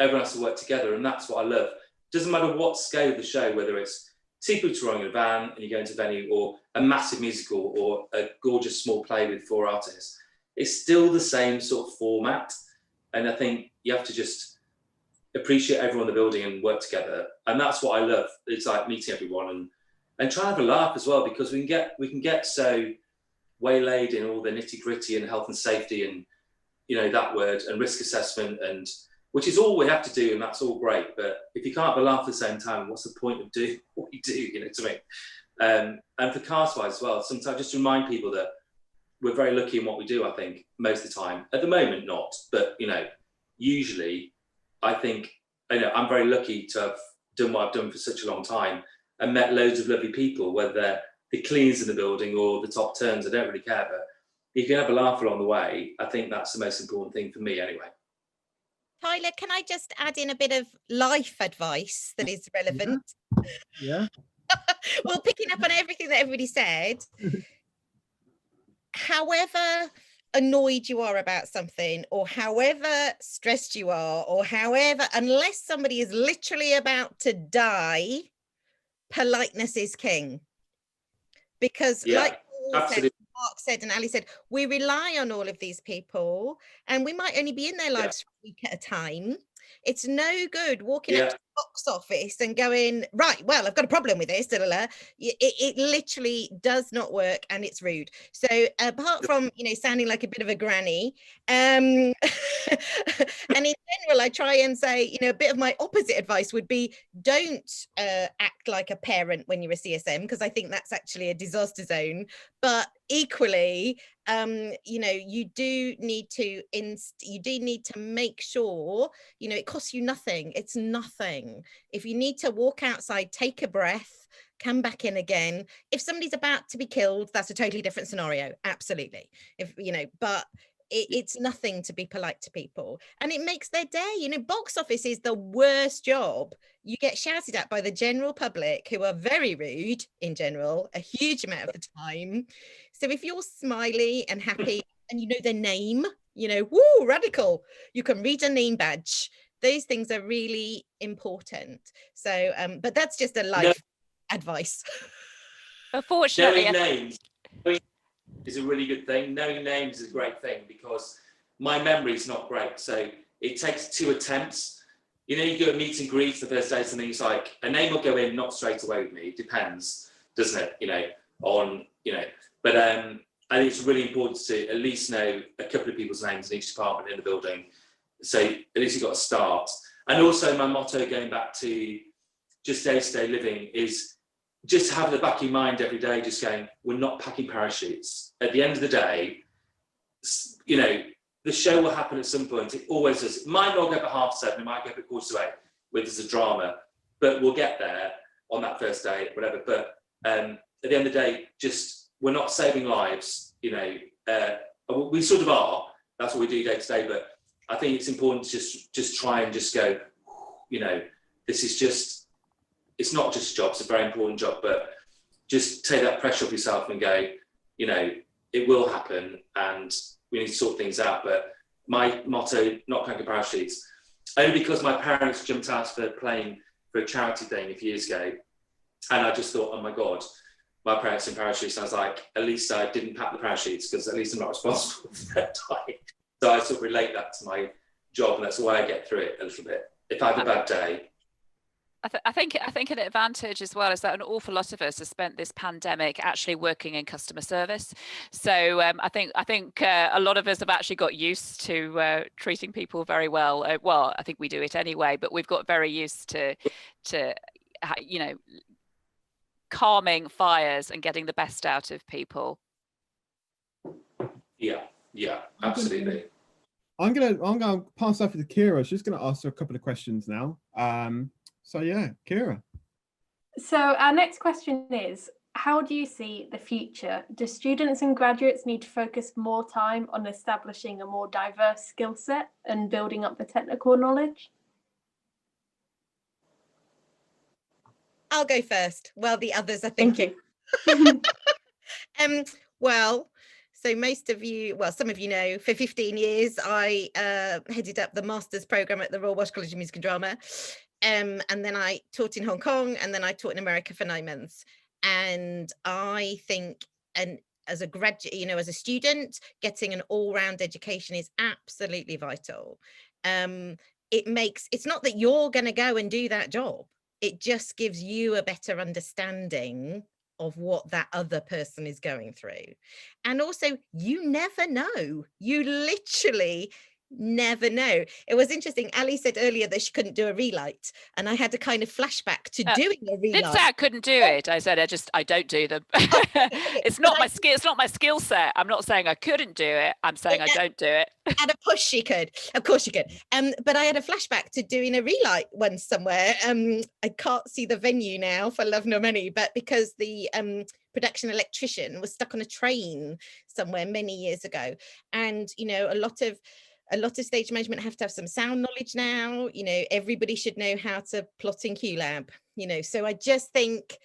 has to work together, and that's what I love. Doesn't matter what scale of the show, whether it's people touring in a van and you go into a venue, or a massive musical, or a gorgeous small play with 4 artists, it's still the same sort of format. And I think you have to just appreciate everyone in the building and work together. And that's what I love. It's like meeting everyone and trying to have a laugh as well, because we can get so waylaid in all the nitty gritty and health and safety and, you know, that word, and risk assessment, and which is all we have to do, and that's all great. But if you can't have a laugh at the same time, what's the point of doing what we do, you know what I mean? And for cast-wise as well, sometimes just to remind people that we're very lucky in what we do, I think, most of the time. At the moment, not, but, you know, usually, I think, you know, I'm very lucky to have done what I've done for such a long time, and met loads of lovely people, whether they're the cleans in the building or the top turns. I don't really care, but if you have a laugh along the way, I think that's the most important thing for me anyway. Tyler, can I just add in a bit of life advice that is relevant? Yeah. Well, picking up on everything that everybody said, however annoyed you are about something, or however stressed you are, or however, unless somebody is literally about to die, politeness is king. Because like Paul said, Mark said, and Ali said, we rely on all of these people, and we might only be in their lives for a week at a time. It's no good walking up to the box office and going, right, well, I've got a problem with this. It literally does not work, and it's rude. So apart from, sounding like a bit of a granny, and in general, I try and say, a bit of my opposite advice would be, don't act like a parent when you're a CSM, because I think that's actually a disaster zone. But equally, you do need to make sure, it costs you nothing. It's nothing. If you need to walk outside, take a breath, come back in again. If somebody's about to be killed, that's a totally different scenario. Absolutely. But it's nothing to be polite to people, and it makes their day. Box office is the worst job. You get shouted at by the general public, who are very rude in general a huge amount of the time. So if you're smiley and happy and you know their name, woo, radical, you can read a name badge. Those things are really important. So but that's just a life advice. Unfortunately, knowing names is a really good thing. Knowing names is a great thing, because my memory is not great, so it takes 2 attempts. You go to meet and greet the first day, something, it's like a name will go in, not straight away with me. It depends, doesn't it? But I think it's really important to at least know a couple of people's names in each department in the building, so at least you've got a start. And also my motto, going back to just day-to-day living, is just have in the back of your mind every day, just going, we're not packing parachutes. At the end of the day, the show will happen at some point. It always does. It might not go up at 7:30, it might go up at 7:45, where there's a drama, but we'll get there on that first day, whatever. But at the end of the day, we're not saving lives, we sort of are. That's what we do day to day, but I think it's important to just try and just go, this is it's not just a job, it's a very important job, but just take that pressure off yourself and go, it will happen and we need to sort things out. But my motto, not packing parachutes, only because my parents jumped out of a plane for a charity thing a few years ago, and I just thought, oh my God, my parents in parachutes. And I was like, at least I didn't pack the parachutes, because at least I'm not responsible for that time. So I sort of relate that to my job, and that's why I get through it a little bit. If I have a bad day. I think an advantage as well is that an awful lot of us have spent this pandemic actually working in customer service. So I think a lot of us have actually got used to treating people very well. Well, I think we do it anyway, but we've got very used to calming fires and getting the best out of people. Yeah, absolutely. I'm gonna pass over to Kiera. She's gonna ask her a couple of questions now. So yeah, Kiera. So our next question is, how do you see the future? Do students and graduates need to focus more time on establishing a more diverse skill set and building up the technical knowledge? I'll go first while the others are thinking. So most of you, some of you know, for 15 years, I headed up the master's programme at the Royal Welsh College of Music and Drama. And then I taught in Hong Kong, and then I taught in America for 9 months. And I think, and as a graduate, as a student, getting an all-round education is absolutely vital. It's not that you're going to go and do that job. It just gives you a better understanding of what that other person is going through. And also, you never know. You literally, never know. It was interesting. Ali said earlier that she couldn't do a relight, and I had a kind of flashback to doing a relight. Didn't say I couldn't do it. I said I don't do them. It's not my skill. It's not my skill set. I'm not saying I couldn't do it. I'm saying I don't do it. At a push, she could. Of course, she could. But I had a flashback to doing a relight once somewhere. I can't see the venue now for love nor money, but because the production electrician was stuck on a train somewhere many years ago, and a lot of stage management have to have some sound knowledge now. Everybody should know how to plot in QLab. So I just think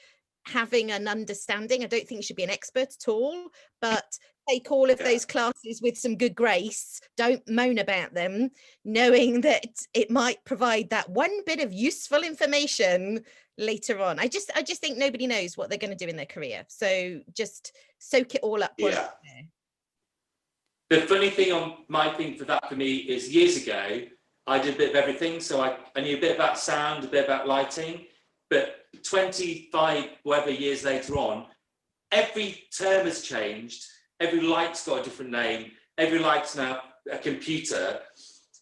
having an understanding, I don't think you should be an expert at all, but take all of those classes with some good grace. Don't moan about them, knowing that it might provide that one bit of useful information later on. I just think nobody knows what they're going to do in their career. So just soak it all up. Yeah. The funny thing on my thing for me is years ago, I did a bit of everything. So I knew a bit about sound, a bit about lighting, but 25 whatever years later on, every term has changed. Every light's got a different name. Every light's now a computer.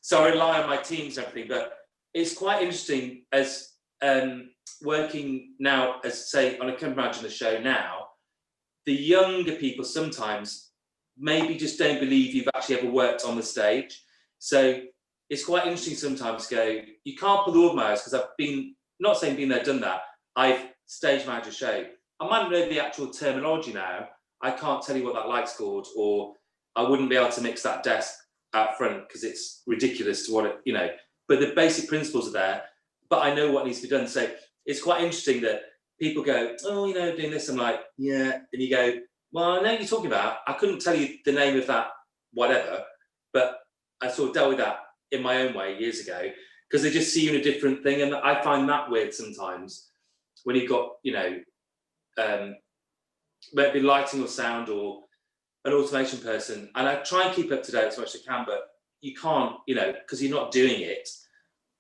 So I rely on my teams and everything, but it's quite interesting as working now as, say, on a company manager show now, the younger people sometimes maybe just don't believe you've actually ever worked on the stage. So it's quite interesting sometimes to go, you can't pull the wool over because I've been, not saying been there, done that, I've stage managed a show. I might know the actual terminology now. I can't tell you what that light's called, or I wouldn't be able to mix that desk out front because it's ridiculous to what it, but the basic principles are there, but I know what needs to be done. So it's quite interesting that people go, oh, doing this. I'm like, yeah. And you go, well, I know what you're talking about. I couldn't tell you the name of that, whatever, but I sort of dealt with that in my own way years ago because they just see you in a different thing. And I find that weird sometimes when you've got, maybe lighting or sound or an automation person. And I try and keep up to date as much as I can, but you can't, because you're not doing it.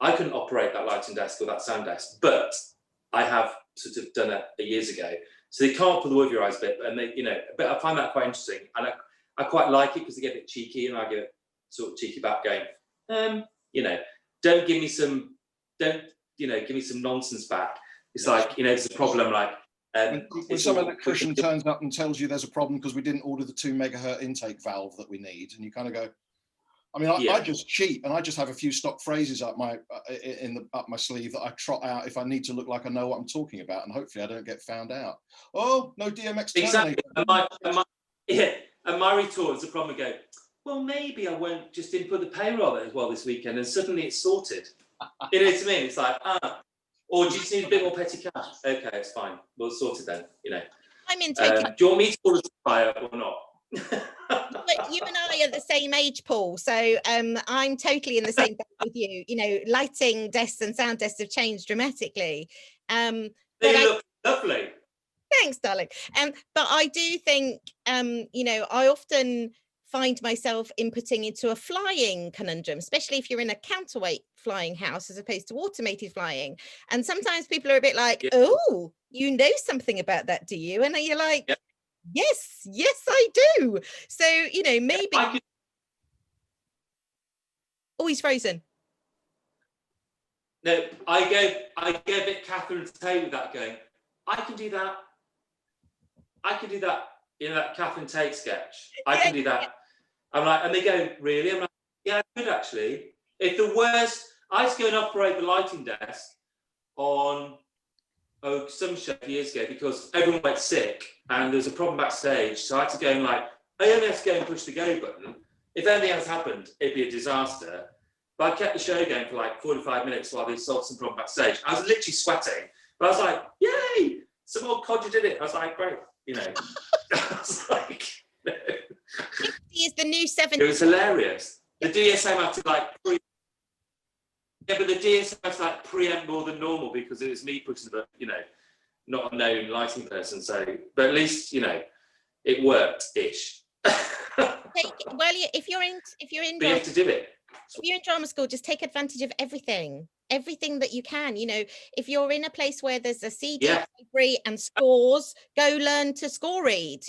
I couldn't operate that lighting desk or that sound desk, but I have sort of done it years ago. So they can't pull the wool over your eyes a bit, and they, but I find that quite interesting. And I quite like it because they get a bit cheeky, and I get sort of cheeky back going, don't give me some nonsense back. It's like, it's a problem, like, when some electrician turns up and tells you there's a problem because we didn't order the 2 megahertz intake valve that we need, and you kind of go, I just cheat and I just have a few stock phrases up my sleeve that I trot out if I need to look like I know what I'm talking about, and hopefully I don't get found out. Oh, no DMX Terminator. Exactly. And my retort is the problem. I go, well, maybe I won't just input the payroll as well this weekend, and suddenly it's sorted. You know what I mean? It's like, or do you just need a bit more petty cash? Okay, it's fine. We'll sort it then. I'm in total. Do you want me to call a supplier or not? But you and I are the same age, Paul. So I'm totally in the same boat with you. Lighting desks and sound desks have changed dramatically. They look lovely. Thanks, darling. But I do think, I often find myself inputting into a flying conundrum, especially if you're in a counterweight flying house as opposed to automated flying. And sometimes people are a bit like, oh, you know something about that, do you? And you're like, yes, I do. So, maybe. Oh, he's frozen. No, I go a bit Catherine Tate with that going, I can do that in that Catherine Tate sketch. I can do that. I'm like, and they go, really? I'm like, yeah, I could actually. If the worst, I used to go and operate the lighting desk on some show years ago because everyone went sick and there was a problem backstage. So I had to go and I only had to go and push the go button. If anything else happened, it'd be a disaster. But I kept the show going for 45 minutes while they solved some problem backstage. I was literally sweating, but I was like, yay, some old codger did it. I was like, great, I was like, no. 50 is the new 70. It was hilarious. The DSM had to but the DSM had to preempt more than normal because it was me pushing the, not a known lighting person. So, but at least it worked-ish. Well, if you're in but you have to do it. If you're in drama school, just take advantage of everything that you can. If you're in a place where there's a CD library and scores, go learn to score read.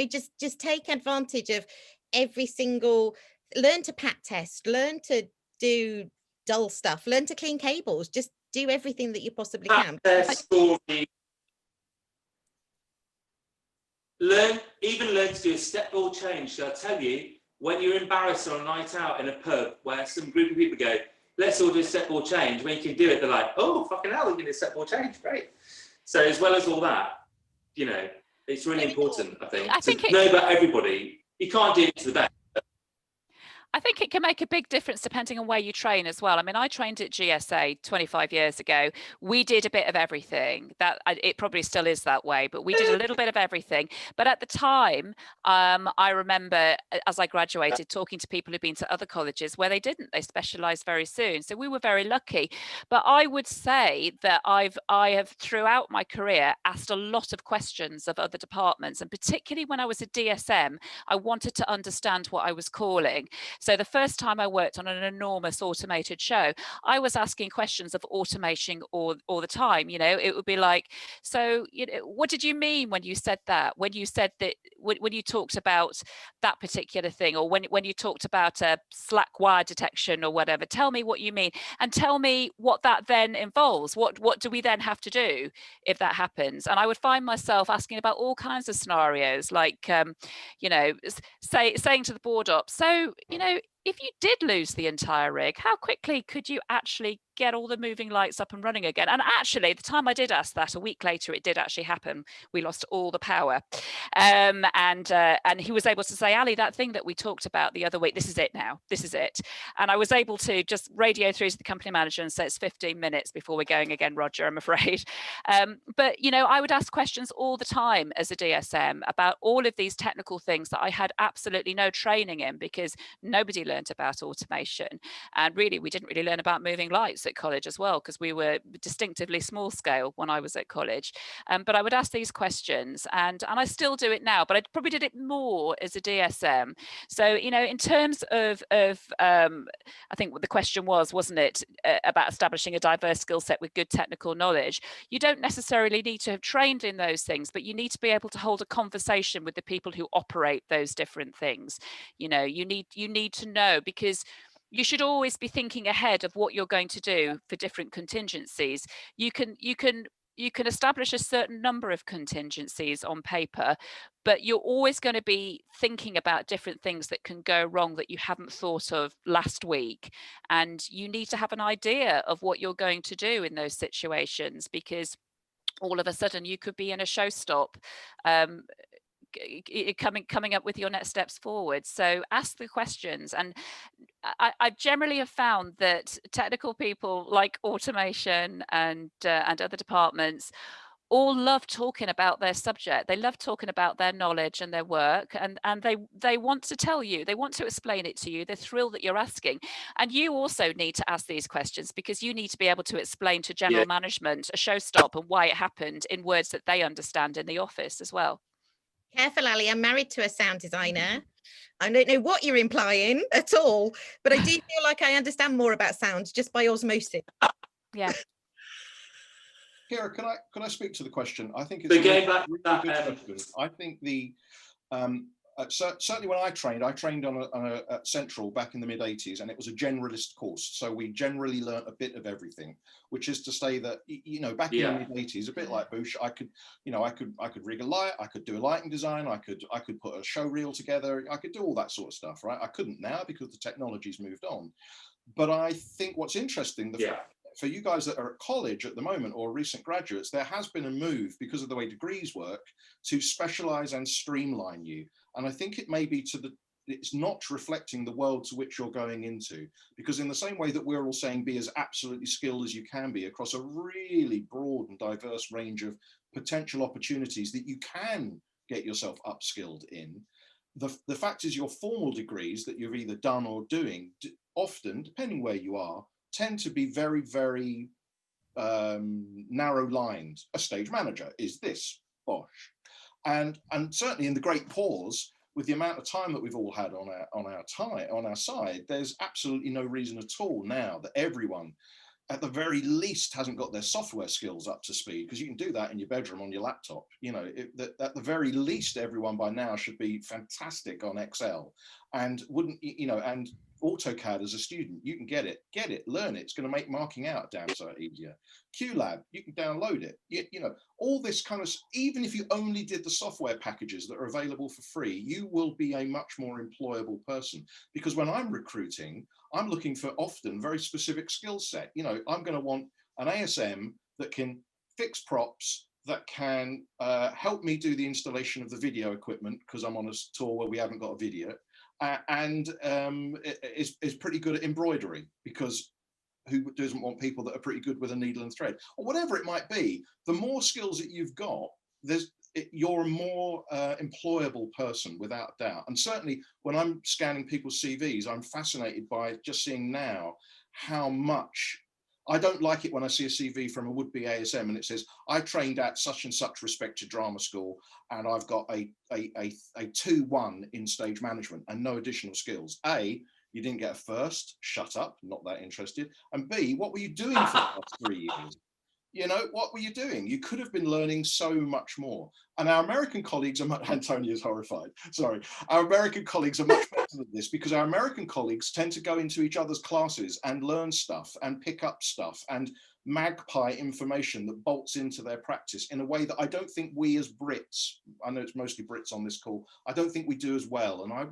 Just take advantage of every single learn to pat test, learn to do dull stuff, learn to clean cables, just do everything that you possibly can. Story. Learn to do a step ball change. So I'll tell you, when you're embarrassed on a night out in a pub where some group of people go, let's all do a step ball change, when you can do it, they're like, oh, fucking hell, you can do a step ball change, great. So as well as all that, you know, it's really important, I think, to know about everybody. You can't do it to the best. I think it can make a big difference depending on where you train as well. I mean, I trained at GSA 25 years ago. We did a bit of everything. It probably still is that way, but we did a little bit of everything. But at the time, I remember as I graduated talking to people who'd been to other colleges where they didn't. They specialised very soon. So we were very lucky. But I would say that I have throughout my career asked a lot of questions of other departments, and particularly when I was a DSM, I wanted to understand what I was calling. So the first time I worked on an enormous automated show, I was asking questions of automation all the time. You know, it would be like, so, you know, what did you mean when you said that? When you said that, when you talked about that particular thing, or when you talked about a slack wire detection or whatever, tell me what you mean, and tell me what that then involves. What do we then have to do if that happens? And I would find myself asking about all kinds of scenarios, like, you know, saying to the board op, so, you know, if you did lose the entire rig, how quickly could you actually get all the moving lights up and running again? And actually, the time I did ask that, a week later, it did actually happen. We lost all the power. And he was able to say, Ali, that thing that we talked about the other week, this is it now. This is it. And I was able to just radio through to the company manager and say, it's 15 minutes before we're going again, Roger, I'm afraid. But, you know, I would ask questions all the time as a DSM about all of these technical things that I had absolutely no training in, because nobody learned about automation. And really, we didn't really learn about moving lights at college as well, because we were distinctively small scale when I was at college. But I would ask these questions, and I still do it now, but I probably did it more as a DSM. So, you know, in terms of I think what the question was, wasn't it, about establishing a diverse skill set with good technical knowledge? You don't necessarily need to have trained in those things, but you need to be able to hold a conversation with the people who operate those different things. You know, you need to know, because you should always be thinking ahead of what you're going to do for different contingencies. You can establish a certain number of contingencies on paper, but you're always going to be thinking about different things that can go wrong that you haven't thought of last week. And you need to have an idea of what you're going to do in those situations, because all of a sudden you could be in a show stop, coming up with your next steps forward. So ask the questions. And I generally have found that technical people like automation and other departments all love talking about their subject. They love talking about their knowledge and their work, and they want to tell you, they want to explain it to you. They're thrilled that you're asking. And you also need to ask these questions, because you need to be able to explain to general management a show stop and why it happened in words that they understand in the office as well. Careful, Ali, I'm married to a sound designer. I don't know what you're implying at all, but I do feel like I understand more about sound just by osmosis. Yeah. Kiera, can I speak to the question? I think it's But a going back really to good that, question. I think the certainly when I trained on at Central back in the mid '80s, and it was a generalist course. So we generally learnt a bit of everything, which is to say that, you know, back in the mid '80s, a bit like Bouch, I could rig a light, I could do a lighting design, I could put a show reel together, I could do all that sort of stuff, right? I couldn't now because the technology's moved on. But I think what's interesting, for you guys that are at college at the moment, or recent graduates, there has been a move, because of the way degrees work, to specialize and streamline you. And I think it may be it's not reflecting the world to which you're going into, because in the same way that we're all saying be as absolutely skilled as you can be across a really broad and diverse range of potential opportunities that you can get yourself upskilled in, the fact is your formal degrees that you've either done or doing, often, depending where you are, tend to be very, very narrow lined. A stage manager is this, bosh. And certainly in the great pause, with the amount of time that we've all had on our side, there's absolutely no reason at all now that everyone at the very least hasn't got their software skills up to speed, because you can do that in your bedroom on your laptop. You know, at the very least, everyone by now should be fantastic on Excel, and wouldn't, you know, and AutoCAD as a student, you can get it, learn it. It's going to make marking out damn so easier. QLab, you can download it. You know, all this kind of, even if you only did the software packages that are available for free, you will be a much more employable person. Because when I'm recruiting, I'm looking for often very specific skill set. You know, I'm going to want an ASM that can fix props, that can help me do the installation of the video equipment, because I'm on a tour where we haven't got a video, and is pretty good at embroidery, because who doesn't want people that are pretty good with a needle and thread, or whatever it might be. The more skills that you've got, you're a more employable person, without doubt. And certainly when I'm scanning people's CVs, I'm fascinated by just seeing now how much. I don't like it when I see a CV from a would-be ASM and it says, I trained at such and such respected drama school, and I've got a 2-1 in stage management and no additional skills. A, you didn't get a first, shut up, not that interested. And B, what were you doing for the last 3 years? You know, what were you doing? You could have been learning so much more. And our American colleagues are Antonia's horrified. Sorry. Our American colleagues are much better than this, because our American colleagues tend to go into each other's classes and learn stuff and pick up stuff and magpie information that bolts into their practice in a way that I don't think we as Brits, I know it's mostly Brits on this call, I don't think we do as well. And I'm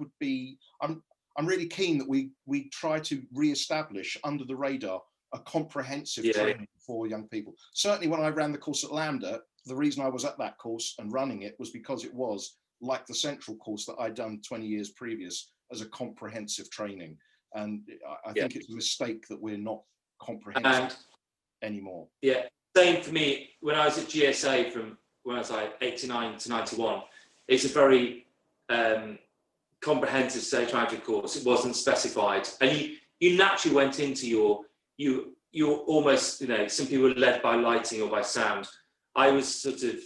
really keen that we try to re-establish under the radar a comprehensive training for young people. Certainly when I ran the course at Lambda, the reason I was at that course and running it was because it was like the central course that I'd done 20 years previous as a comprehensive training. And I think it's a mistake that we're not comprehensive anymore. Yeah, same for me. When I was at GSA from when I was like 89 to 91, it's a very comprehensive stage management course. It wasn't specified. And you naturally went into you're almost, you know, some people were led by lighting or by sound. I went to the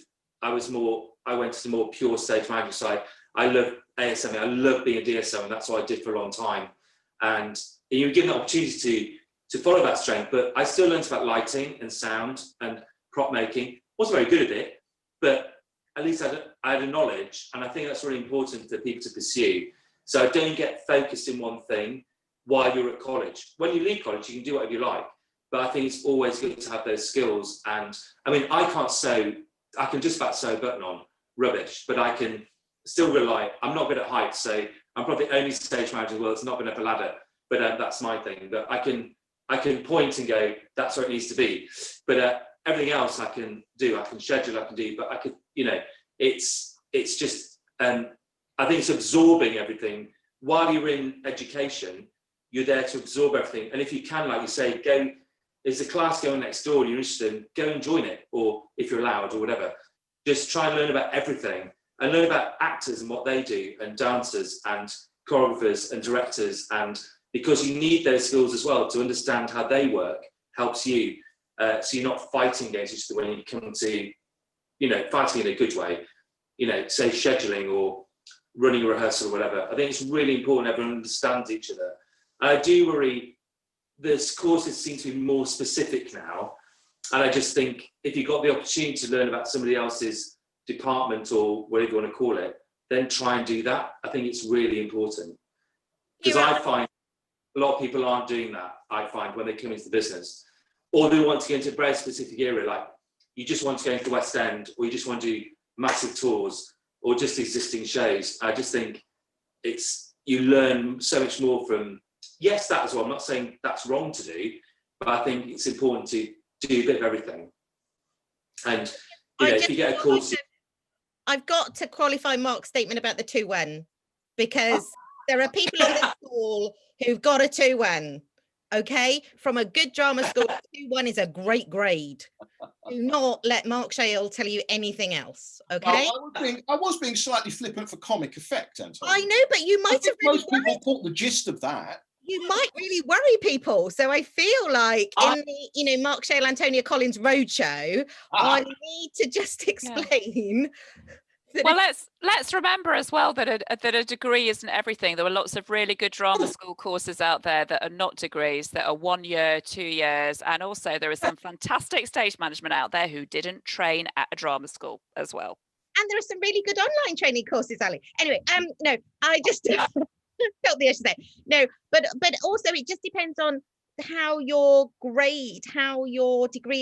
more pure stage management side. I love ASM, I love being a DSM, and that's what I did for a long time. And you were given the opportunity to follow that strength, but I still learned about lighting and sound and prop making. Wasn't very good at it, but at least I had a knowledge, and I think that's really important for people to pursue. So don't get focused in one thing while you're at college. When you leave college, you can do whatever you like, but I think it's always good to have those skills. And I mean, I can't sew, I can just about sew a button on, rubbish, but I can still rely, I'm not good at heights, so I'm probably the only stage manager in the world that's not been up a ladder, but that's my thing. But I can point and go, that's where it needs to be. But everything else I can do, I can schedule, I can do, but I could, you know, it's just, I think it's absorbing everything. While you're in education, you're there to absorb everything. And if you can, like you say, go, there's a class going next door and you're interested in, go and join it, or if you're allowed or whatever. Just try and learn about everything and learn about actors and what they do, and dancers and choreographers and directors, and because you need those skills as well to understand how they work, helps you. So you're not fighting against each other when you come to, you know, fighting in a good way, you know, say scheduling or running a rehearsal or whatever. I think it's really important everyone understands each other. I do worry, this courses seem to be more specific now. And I just think if you've got the opportunity to learn about somebody else's department or whatever you want to call it, then try and do that. I think it's really important. Because I find a lot of people aren't doing that, I find, when they come into the business. Or they want to get into a very specific area, like you just want to go into the West End, or you just want to do massive tours, or just existing shows. I just think you learn so much more from, yes, that as well. I'm not saying that's wrong to do, but I think it's important to do a bit of everything. And you know, if you get a course, I've got to qualify Mark's statement about the 2-1, because there are people on this call who've got a 2-1. Okay, from a good drama school, 2-1 is a great grade. Do not let Mark Shayle tell you anything else. Okay. I was being slightly flippant for comic effect, Antonia. I know, but you might have really most people caught the gist of that. You might really worry people. So I feel like in the, you know, Mark Shayle, Antonia Collins roadshow, I need to just explain Well, let's remember as well that a degree isn't everything. There are lots of really good drama school courses out there that are not degrees, that are 1 year, 2 years, and also there is some fantastic stage management out there who didn't train at a drama school as well. And there are some really good online training courses, Ali. Anyway, no, I just felt the issue there. No, but also it just depends on how your degree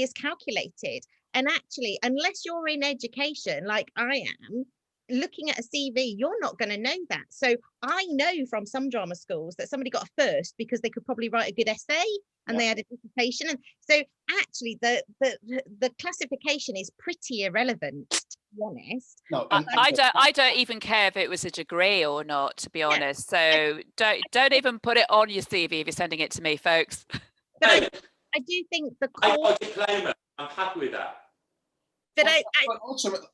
is calculated. And actually, unless you're in education like I am, looking at a CV, you're not going to know that. So I know from some drama schools that somebody got a first because they could probably write a good essay and they had a dissertation. And so actually the classification is pretty irrelevant, to be honest. No, I don't even care if it was a degree or not, to be honest. So don't even put it on your CV if you're sending it to me, folks. But I do think the I core. got a diploma. I'm happy with that. But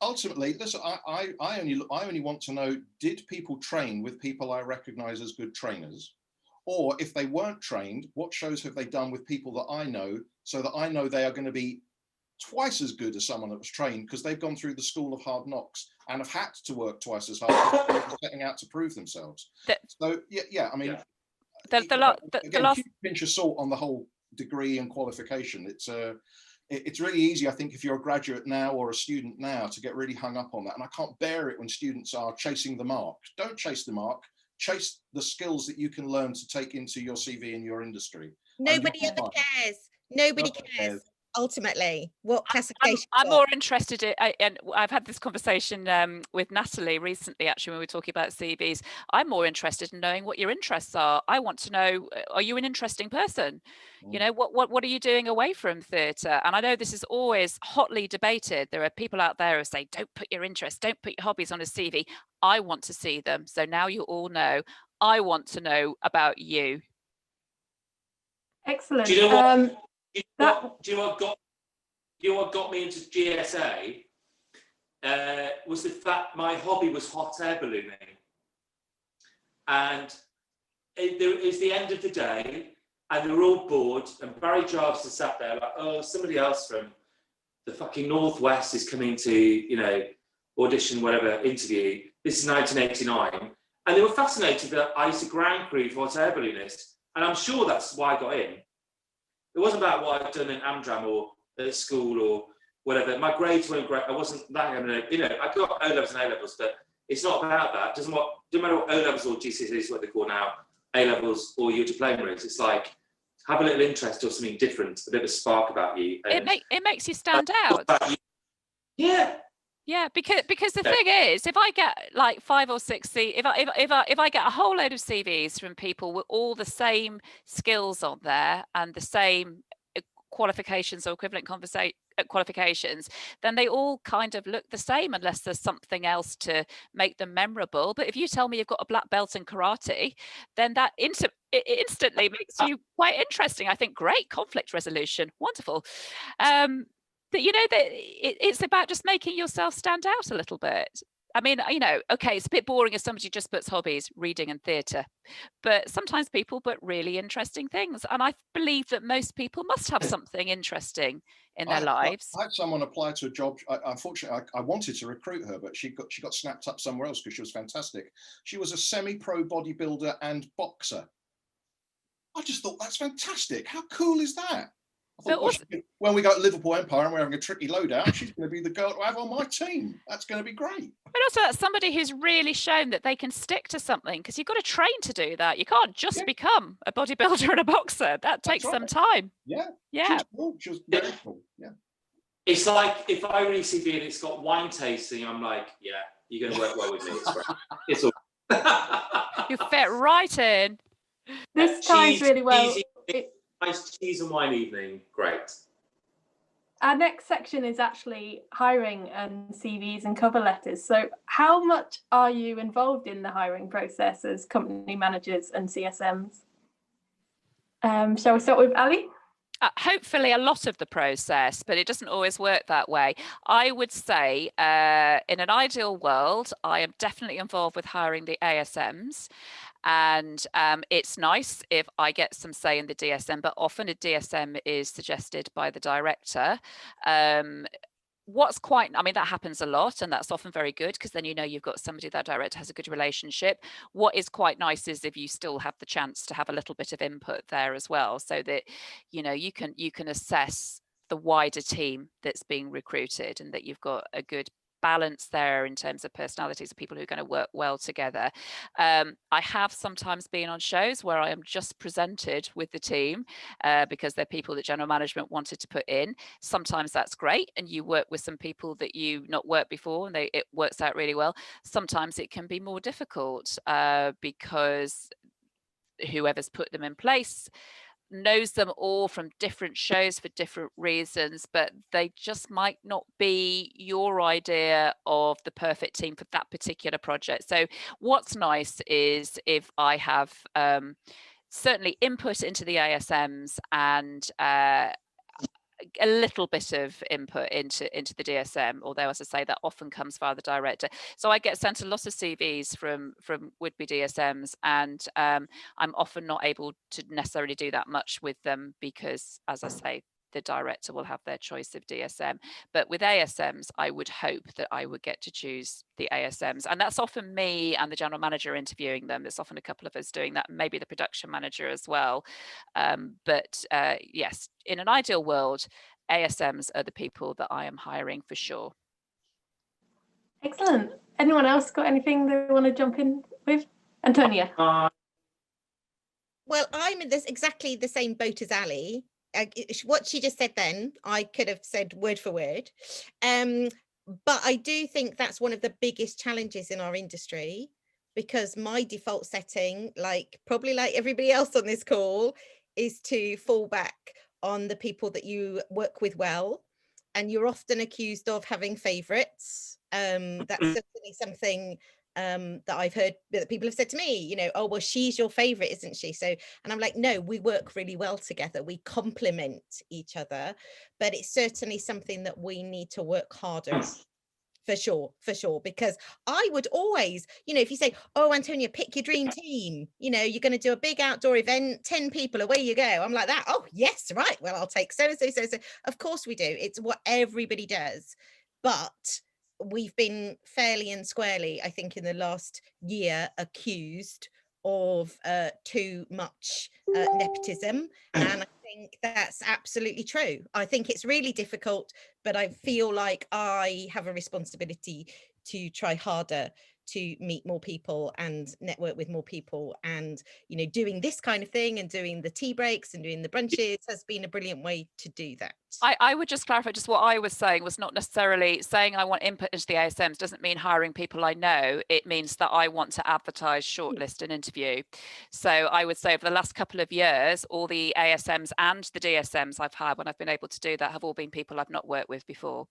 ultimately, listen, I only want to know, did people train with people I recognise as good trainers? Or if they weren't trained, what shows have they done with people that I know, so that I know they are going to be twice as good as someone that was trained, because they've gone through the school of hard knocks and have had to work twice as hard because they're setting out to prove themselves. So yeah, I mean, the last pinch of salt on the whole degree and qualification. It's really easy, I think, if you're a graduate now or a student now, to get really hung up on that. And I can't bear it when students are chasing the mark. Don't chase the mark. Chase the skills that you can learn to take into your CV in your industry. Nobody ever cares. Nobody cares. Ultimately, what classification? I'm more interested in, and I've had this conversation with Natalie recently, actually, when we were talking about CVs. I'm more interested in knowing what your interests are. I want to know, are you an interesting person? You know, what are you doing away from theatre? And I know this is always hotly debated. There are people out there who say, don't put your interests, don't put your hobbies on a CV. I want to see them. So now you all know, I want to know about you. Excellent. Do you know what? Do you know what got me into GSA? Was the fact my hobby was hot air ballooning, and it was the end of the day, and they were all bored, and Barry Jarvis was sat there like, oh, somebody else from the fucking Northwest is coming to, you know, audition, whatever, interview. This is 1989, and they were fascinated that I used to ground crew for hot air balloonists, and I'm sure that's why I got in. It wasn't about what I'd done in Amdram or at school or whatever. My grades weren't great. I wasn't that, you know, I got O-levels and A-levels, but it's not about that. It doesn't matter what O-levels or GCSEs is what they call now, A-levels or your diploma is. It's like, have a little interest or something different, a bit of a spark about you. It makes you stand out. Yeah. Yeah, because the thing is, if I get like 5 or 6 if I get a whole load of CVs from people with all the same skills on there and the same qualifications or equivalent qualifications, then they all kind of look the same unless there's something else to make them memorable. But if you tell me you've got a black belt in karate, then that instantly makes you quite interesting. I think great conflict resolution, wonderful. That, you know, that it's about just making yourself stand out a little bit. I mean, you know, okay, it's a bit boring if somebody just puts hobbies, reading and theatre, but sometimes people put really interesting things. And I believe that most people must have something interesting in their lives. I had someone apply to a job. Unfortunately, I wanted to recruit her, but she got snapped up somewhere else because she was fantastic. She was a semi-pro bodybuilder and boxer. I just thought, that's fantastic. How cool is that? I thought, when we go to Liverpool Empire and we're having a tricky loadout, she's going to be the girl to have on my team. That's going to be great. But also, that's somebody who's really shown that they can stick to something, because you've got to train to do that. You can't just become a bodybuilder and a boxer. That takes some time. Yeah. Yeah. She was very cool. Yeah. It's like if I read CV and it's got wine tasting, I'm like, yeah, you're going to work well with me. It's great. It's all. You fit right in. This ties really well. Nice cheese and wine evening, great. Our next section is actually hiring and CVs and cover letters. So how much are you involved in the hiring process as company managers and CSMs? Shall we start with Ali? Hopefully a lot of the process, but it doesn't always work that way. I would say in an ideal world, I am definitely involved with hiring the ASMs. And it's nice if I get some say in the DSM, but often a DSM is suggested by the director. what's quite, I mean, that happens a lot, and that's often very good, because then you know you've got somebody, that director has a good relationship. What is quite nice is if you still have the chance to have a little bit of input there as well, so that you know you can assess the wider team that's being recruited, and that you've got a good balance there in terms of personalities of people who are going to work well together. I have sometimes been on shows where I am just presented with the team because they're people that general management wanted to put in. Sometimes that's great, and you work with some people that you've not worked before, and it works out really well. Sometimes it can be more difficult because whoever's put them in place knows them all from different shows for different reasons, but they just might not be your idea of the perfect team for that particular project. So what's nice is if I have certainly input into the ASMs and a little bit of input into the DSM, although, as I say, that often comes via the director. So I get sent a lot of CVs from would-be DSMs, and I'm often not able to necessarily do that much with them because, as I say, the director will have their choice of DSM. But with ASMs, I would hope that I would get to choose the ASMs. And that's often me and the general manager interviewing them. There's often a couple of us doing that, maybe the production manager as well. But yes, in an ideal world, ASMs are the people that I am hiring for sure. Excellent. Anyone else got anything they want to jump in with? Antonia. Well, I'm in this exactly the same boat as Ali. What she just said then, I could have said word for word. But I do think that's one of the biggest challenges in our industry, because my default setting, probably like everybody else on this call, is to fall back on the people that you work with well. And you're often accused of having favorites. That's certainly something that I've heard that people have said to me, you know, oh, well, she's your favorite, isn't she? So, and I'm like, no, we work really well together. We complement each other, but it's certainly something that we need to work harder for sure, because I would always, you know, if you say, oh, Antonia, pick your dream team, you know, you're going to do a big outdoor event, 10 people, away you go. I'm like that. Oh, yes, right. Well, I'll take so. Of course we do. It's what everybody does. But we've been fairly and squarely, I think, in the last year accused of too much nepotism, and I think that's absolutely true. I think it's really difficult, but I feel like I have a responsibility to try harder to meet more people and network with more people, and you know, doing this kind of thing and doing the tea breaks and doing the brunches has been a brilliant way to do that. I would just clarify, just what I was saying was not necessarily saying I want input into the ASMs doesn't mean hiring people I know. It means that I want to advertise, shortlist and interview. So I would say over the last couple of years, all the ASMs and the DSMs I've had when I've been able to do that have all been people I've not worked with before.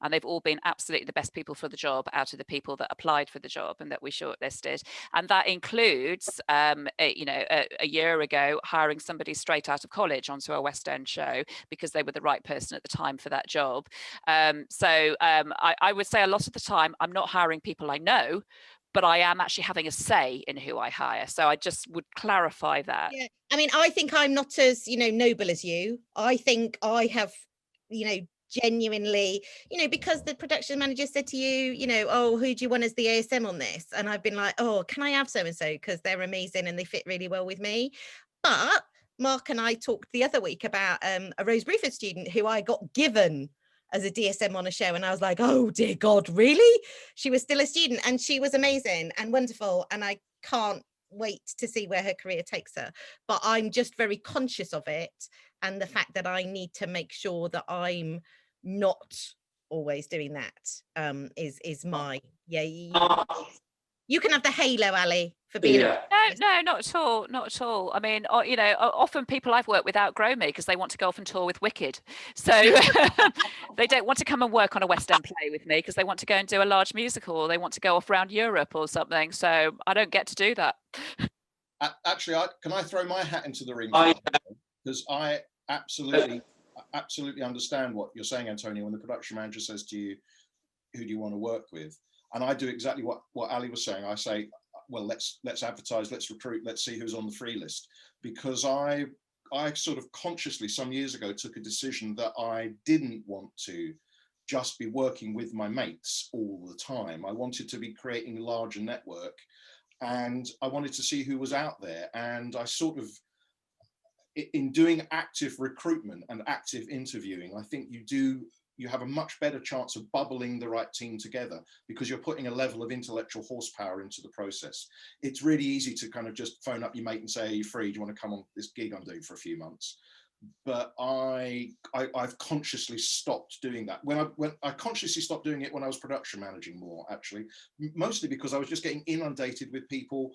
And they've all been absolutely the best people for the job out of the people that applied for the job and that we shortlisted. And that includes, you know, a year ago, hiring somebody straight out of college onto a West End show because they were the right person at the time for that job. I would say a lot of the time I'm not hiring people I know, but I am actually having a say in who I hire. So I just would clarify that. Yeah, I mean, I think I'm not as, you know, noble as you. I think I have, you know, genuinely, you know, because the production manager said to you, you know, oh, who do you want as the ASM on this? And I've been like, oh, can I have so and so, because they're amazing and they fit really well with me. But Mark and I talked the other week about a Rose Bruford student who I got given as a DSM on a show, and I was like, oh dear God, really? She was still a student and she was amazing and wonderful, and I can't wait to see where her career takes her. But I'm just very conscious of it, and the fact that I need to make sure that I'm not always doing that is my, yeah, you can have the halo, Ali, for being No, not at all, not at all. I mean, you know, often people I've worked with outgrow me because they want to go off and tour with Wicked, so they don't want to come and work on a West End play with me because they want to go and do a large musical, or they want to go off around Europe or something, so I don't get to do that. Actually, can I throw my hat into the ring? Because I absolutely understand what you're saying, Antonia, when the production manager says to you, who do you want to work with? And I do exactly what Ali was saying. I say, well, let's advertise, let's recruit, let's see who's on the free list. Because I sort of consciously some years ago took a decision that I didn't want to just be working with my mates all the time. I wanted to be creating a larger network, and I wanted to see who was out there. And I sort of, in doing active recruitment and active interviewing, I think you have a much better chance of bubbling the right team together, because you're putting a level of intellectual horsepower into the process. It's really easy to kind of just phone up your mate and say, are you free? Do you want to come on this gig I'm doing for a few months? But I've consciously stopped doing that. When I consciously stopped doing it when I was production managing more, actually, mostly because I was just getting inundated with people,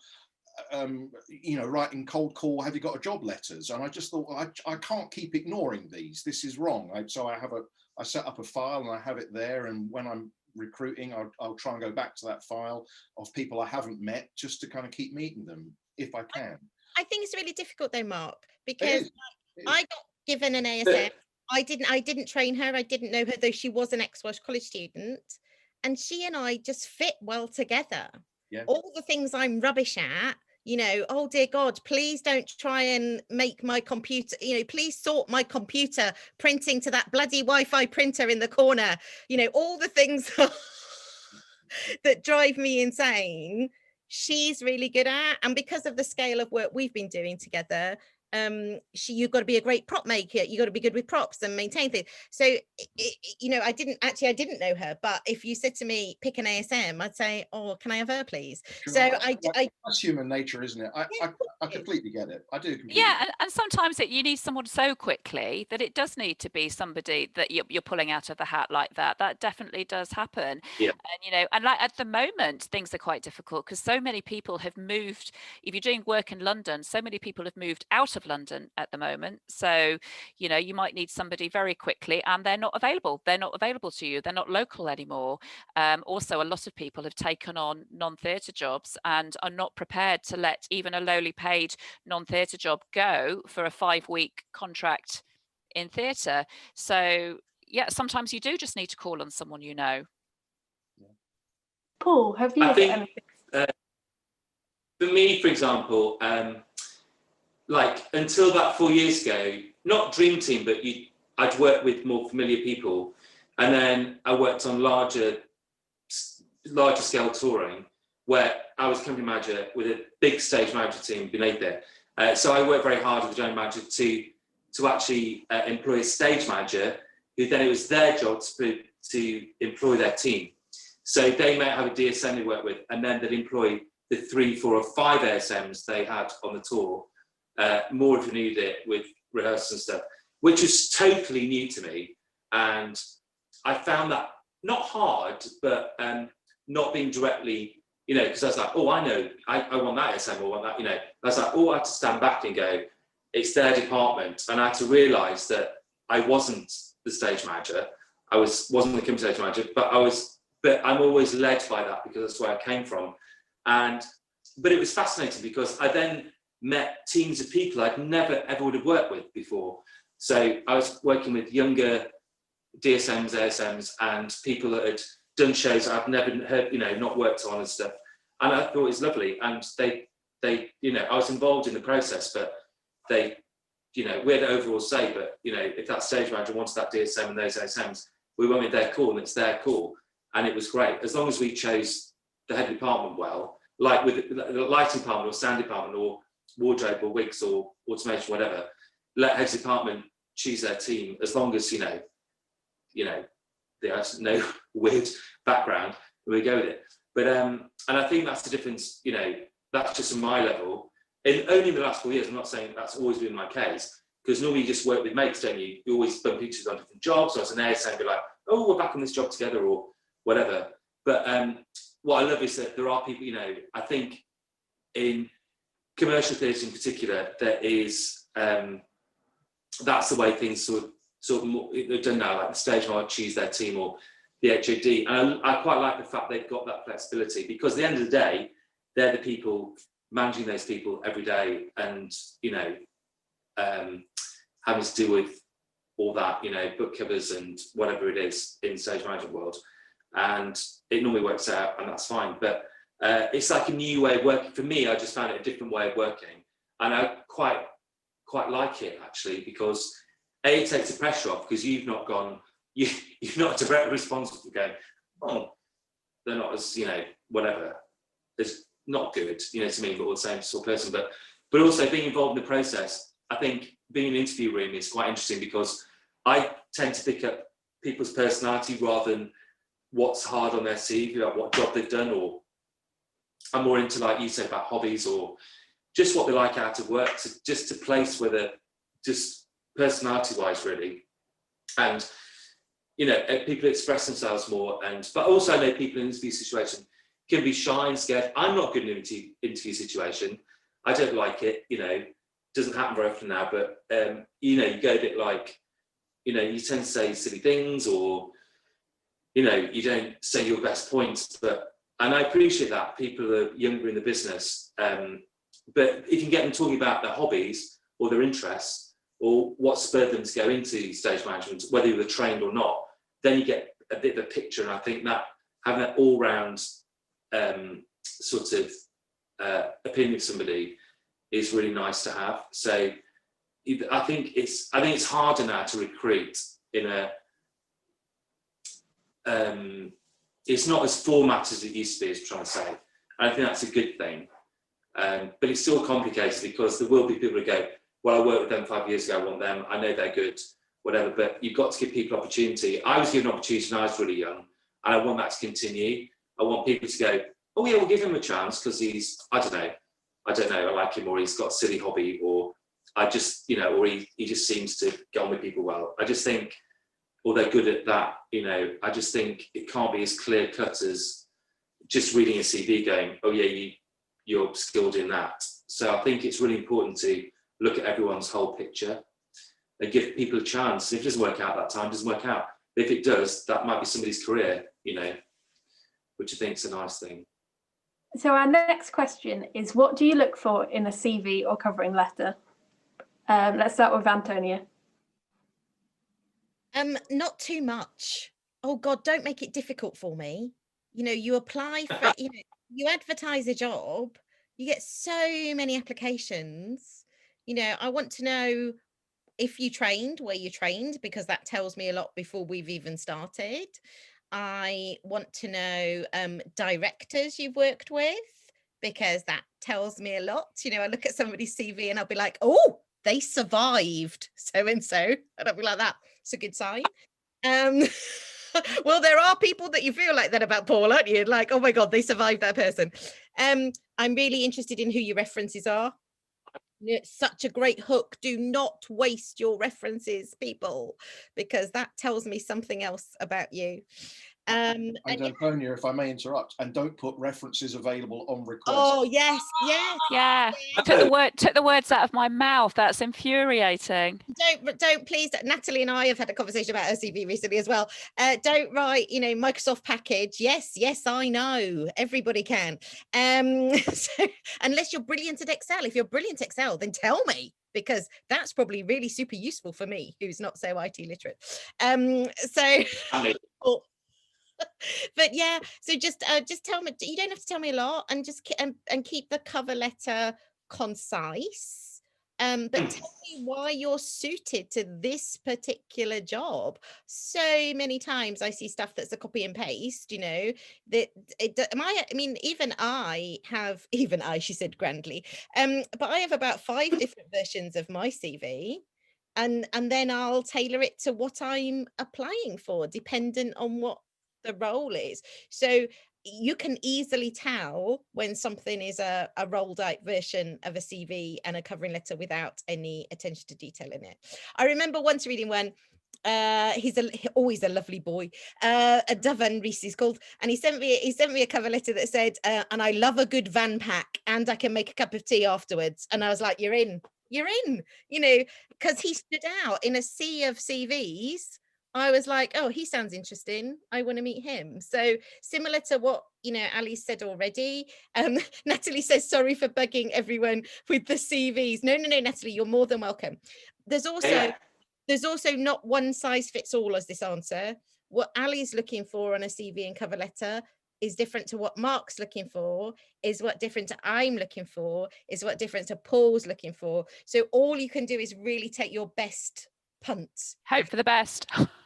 you know, writing cold call, have you got a job letters? And I just thought, well, I can't keep ignoring these. This is wrong. So I set up a file and I have it there. And when I'm recruiting, I'll try and go back to that file of people I haven't met, just to kind of keep meeting them if I can. I think it's really difficult though, Mark, because I got given an ASM. I didn't train her. I didn't know her, though she was an ex-Welsh College student, and she and I just fit well together. Yeah. All the things I'm rubbish at, you know, oh dear God, please don't try and make my computer, you know, please sort my computer printing to that bloody Wi-Fi printer in the corner, you know, all the things that drive me insane, she's really good at. And because of the scale of work we've been doing together, you've got to be a great prop maker, you got to be good with props and maintain things. So you know, I didn't know her, but if you said to me pick an ASM, I'd say, oh, can I have her please? Sure. So that's human nature, isn't it? I completely get it. I do completely. Yeah, and sometimes you need someone so quickly that it does need to be somebody that you're pulling out of the hat like that. That definitely does happen. Yeah. And you know, and like at the moment things are quite difficult because so many people have moved. If you're doing work in London, so many people have moved out of London at the moment. So you know, you might need somebody very quickly and they're not available to you, they're not local anymore. Also, a lot of people have taken on non-theatre jobs and are not prepared to let even a lowly paid non-theatre job go for a 5-week contract in theatre. So yeah, sometimes you do just need to call on someone you know. Paul, have you I got think, anything? for me, for example, like until about 4 years ago, not dream team, but I'd work with more familiar people, and then I worked on larger scale touring where I was company manager with a big stage manager team beneath it. So I worked very hard with the general manager to actually employ a stage manager, who then it was their job to employ their team. So they might have a DSM they work with, and then they'd employ the 3, 4 or 5 ASMs they had on the tour, more if you needed it, with rehearsals and stuff, which was totally new to me. And I found that not hard, but not being directly, you know, because I was like, oh, I know, I want that ASM, or want that, you know. I was like, oh, I had to stand back and go, it's their department. And I had to realise that I wasn't the stage manager. I wasn't the company stage manager, but I'm always led by that because that's where I came from. But it was fascinating because I then met teams of people I'd never ever would have worked with before. So I was working with younger DSMs, ASMs, and people that had done shows I've never heard, you know, not worked on and stuff. And I thought it was lovely. And they, you know, I was involved in the process, but they, you know, we had an overall say, but, you know, if that stage manager wanted that DSM and those ASMs, we went with their call, and it's their call. And it was great. As long as we chose the head department well, like with the lighting department or sound department or wardrobe or wigs or automation, whatever, let head department choose their team, as long as, you know, they have no weird background, we go with it. But and I think that's the difference, you know, that's just on my level. And only in the last 4 years, I'm not saying that's always been my case, because normally you just work with mates, don't you? You always bump each other on different jobs, or as an ASM, be like, oh, we're back on this job together, or whatever. But what I love is that there are people, you know, I think in commercial theatre in particular, there is, that's the way things sort of more, they're done now, like the stage might choose their team or the HOD. And I quite like the fact they've got that flexibility, because at the end of the day, they're the people managing those people every day, and, you know, having to deal with all that, you know, book covers and whatever it is in stage management world. And it normally works out, and that's fine. But it's like a new way of working. For me, I just found it a different way of working. And I quite like it, actually, because A, it takes the pressure off, because you've not gone, you're not directly responsible for going, oh, they're not as, you know, whatever. It's not good, you know, to me, but all the same sort of person. But also being involved in the process, I think being in an interview room is quite interesting because I tend to pick up people's personality rather than what's hard on their CV, like what job they've done, or I'm more into, like you said, about hobbies or just what they like out of work, just to place where they're just personality-wise, really. And, you know, people express themselves more, but also I know people in an interview situation can be shy and scared. I'm not good in an interview situation. I don't like it, you know, doesn't happen very often now, but, you know, you go a bit like, you know, you tend to say silly things, or, you know, you don't say your best points, and I appreciate that people are younger in the business, but if you can get them talking about their hobbies or their interests or what spurred them to go into stage management, whether you were trained or not, then you get a bit of a picture. And I think that having that all-round sort of opinion of somebody is really nice to have. So I think it's harder now to recruit in a it's not as formatted as it used to be, as I'm trying to say. And I think that's a good thing. But it's still complicated because there will be people who go, well, I worked with them 5 years ago, I want them, I know they're good, whatever, but you've got to give people opportunity. I was given opportunity when I was really young, and I want that to continue. I want people to go, oh yeah, we'll give him a chance because he's, I don't know, I like him, or he's got a silly hobby, or I just, you know, or he just seems to get on with people well. I just think, or they're good at that, you know, I just think it can't be as clear cut as just reading a CV going, oh yeah, you're skilled in that. So I think it's really important to look at everyone's whole picture and give people a chance. If it doesn't work out that time, it doesn't work out. If it does, that might be somebody's career, you know, which I think is a nice thing. So our next question is, what do you look for in a CV or covering letter? Let's start with Antonia. Not too much. Oh God, don't make it difficult for me. You know, you apply for, you know, you advertise a job, you get so many applications. You know, I want to know if you trained, where you trained, because that tells me a lot before we've even started. I want to know directors you've worked with, because that tells me a lot. You know, I look at somebody's CV and I'll be like, oh, they survived so and so, and I'll be like, that. It's a good sign. Well, there are people that you feel like that about, Paul, aren't you? Like, oh my God, they survived that person. I'm really interested in who your references are. It's such a great hook. Do not waste your references, people, because that tells me something else about you. And Antonia, if I may interrupt, and don't put references available on request. Oh yes. Yeah, took the words out of my mouth. That's infuriating. Don't please. Natalie and I have had a conversation about her CV recently as well. Don't write, you know, Microsoft package. Yes, I know. Everybody can. So, unless you're brilliant at Excel. If you're brilliant at Excel, then tell me, because that's probably really super useful for me, who's not so IT literate. But yeah, so just tell me, you don't have to tell me a lot, and just and keep the cover letter concise, but tell me why you're suited to this particular job. So many times I see stuff that's a copy and paste, you know, that I mean, even I, she said grandly, but I have about 5 different versions of my CV. And then I'll tailor it to what I'm applying for, dependent on what the role is. So you can easily tell when something is a rolled out version of a CV and a covering letter without any attention to detail in it. I remember once reading one. He's always a lovely boy. Davan Reese is called, and he sent me a cover letter that said, and I love a good van pack, and I can make a cup of tea afterwards. And I was like, you're in, you know, because he stood out in a sea of CVs. I was like, oh, he sounds interesting. I want to meet him. So similar to what, you know, Ali said already. Natalie says, sorry for bugging everyone with the CVs. No, Natalie, you're more than welcome. There's also not one size fits all as this answer. What Ali's looking for on a CV and cover letter is different to what Mark's looking for, is what different to I'm looking for, is what different to Paul's looking for. So all you can do is really take your best punts. Hope for the best.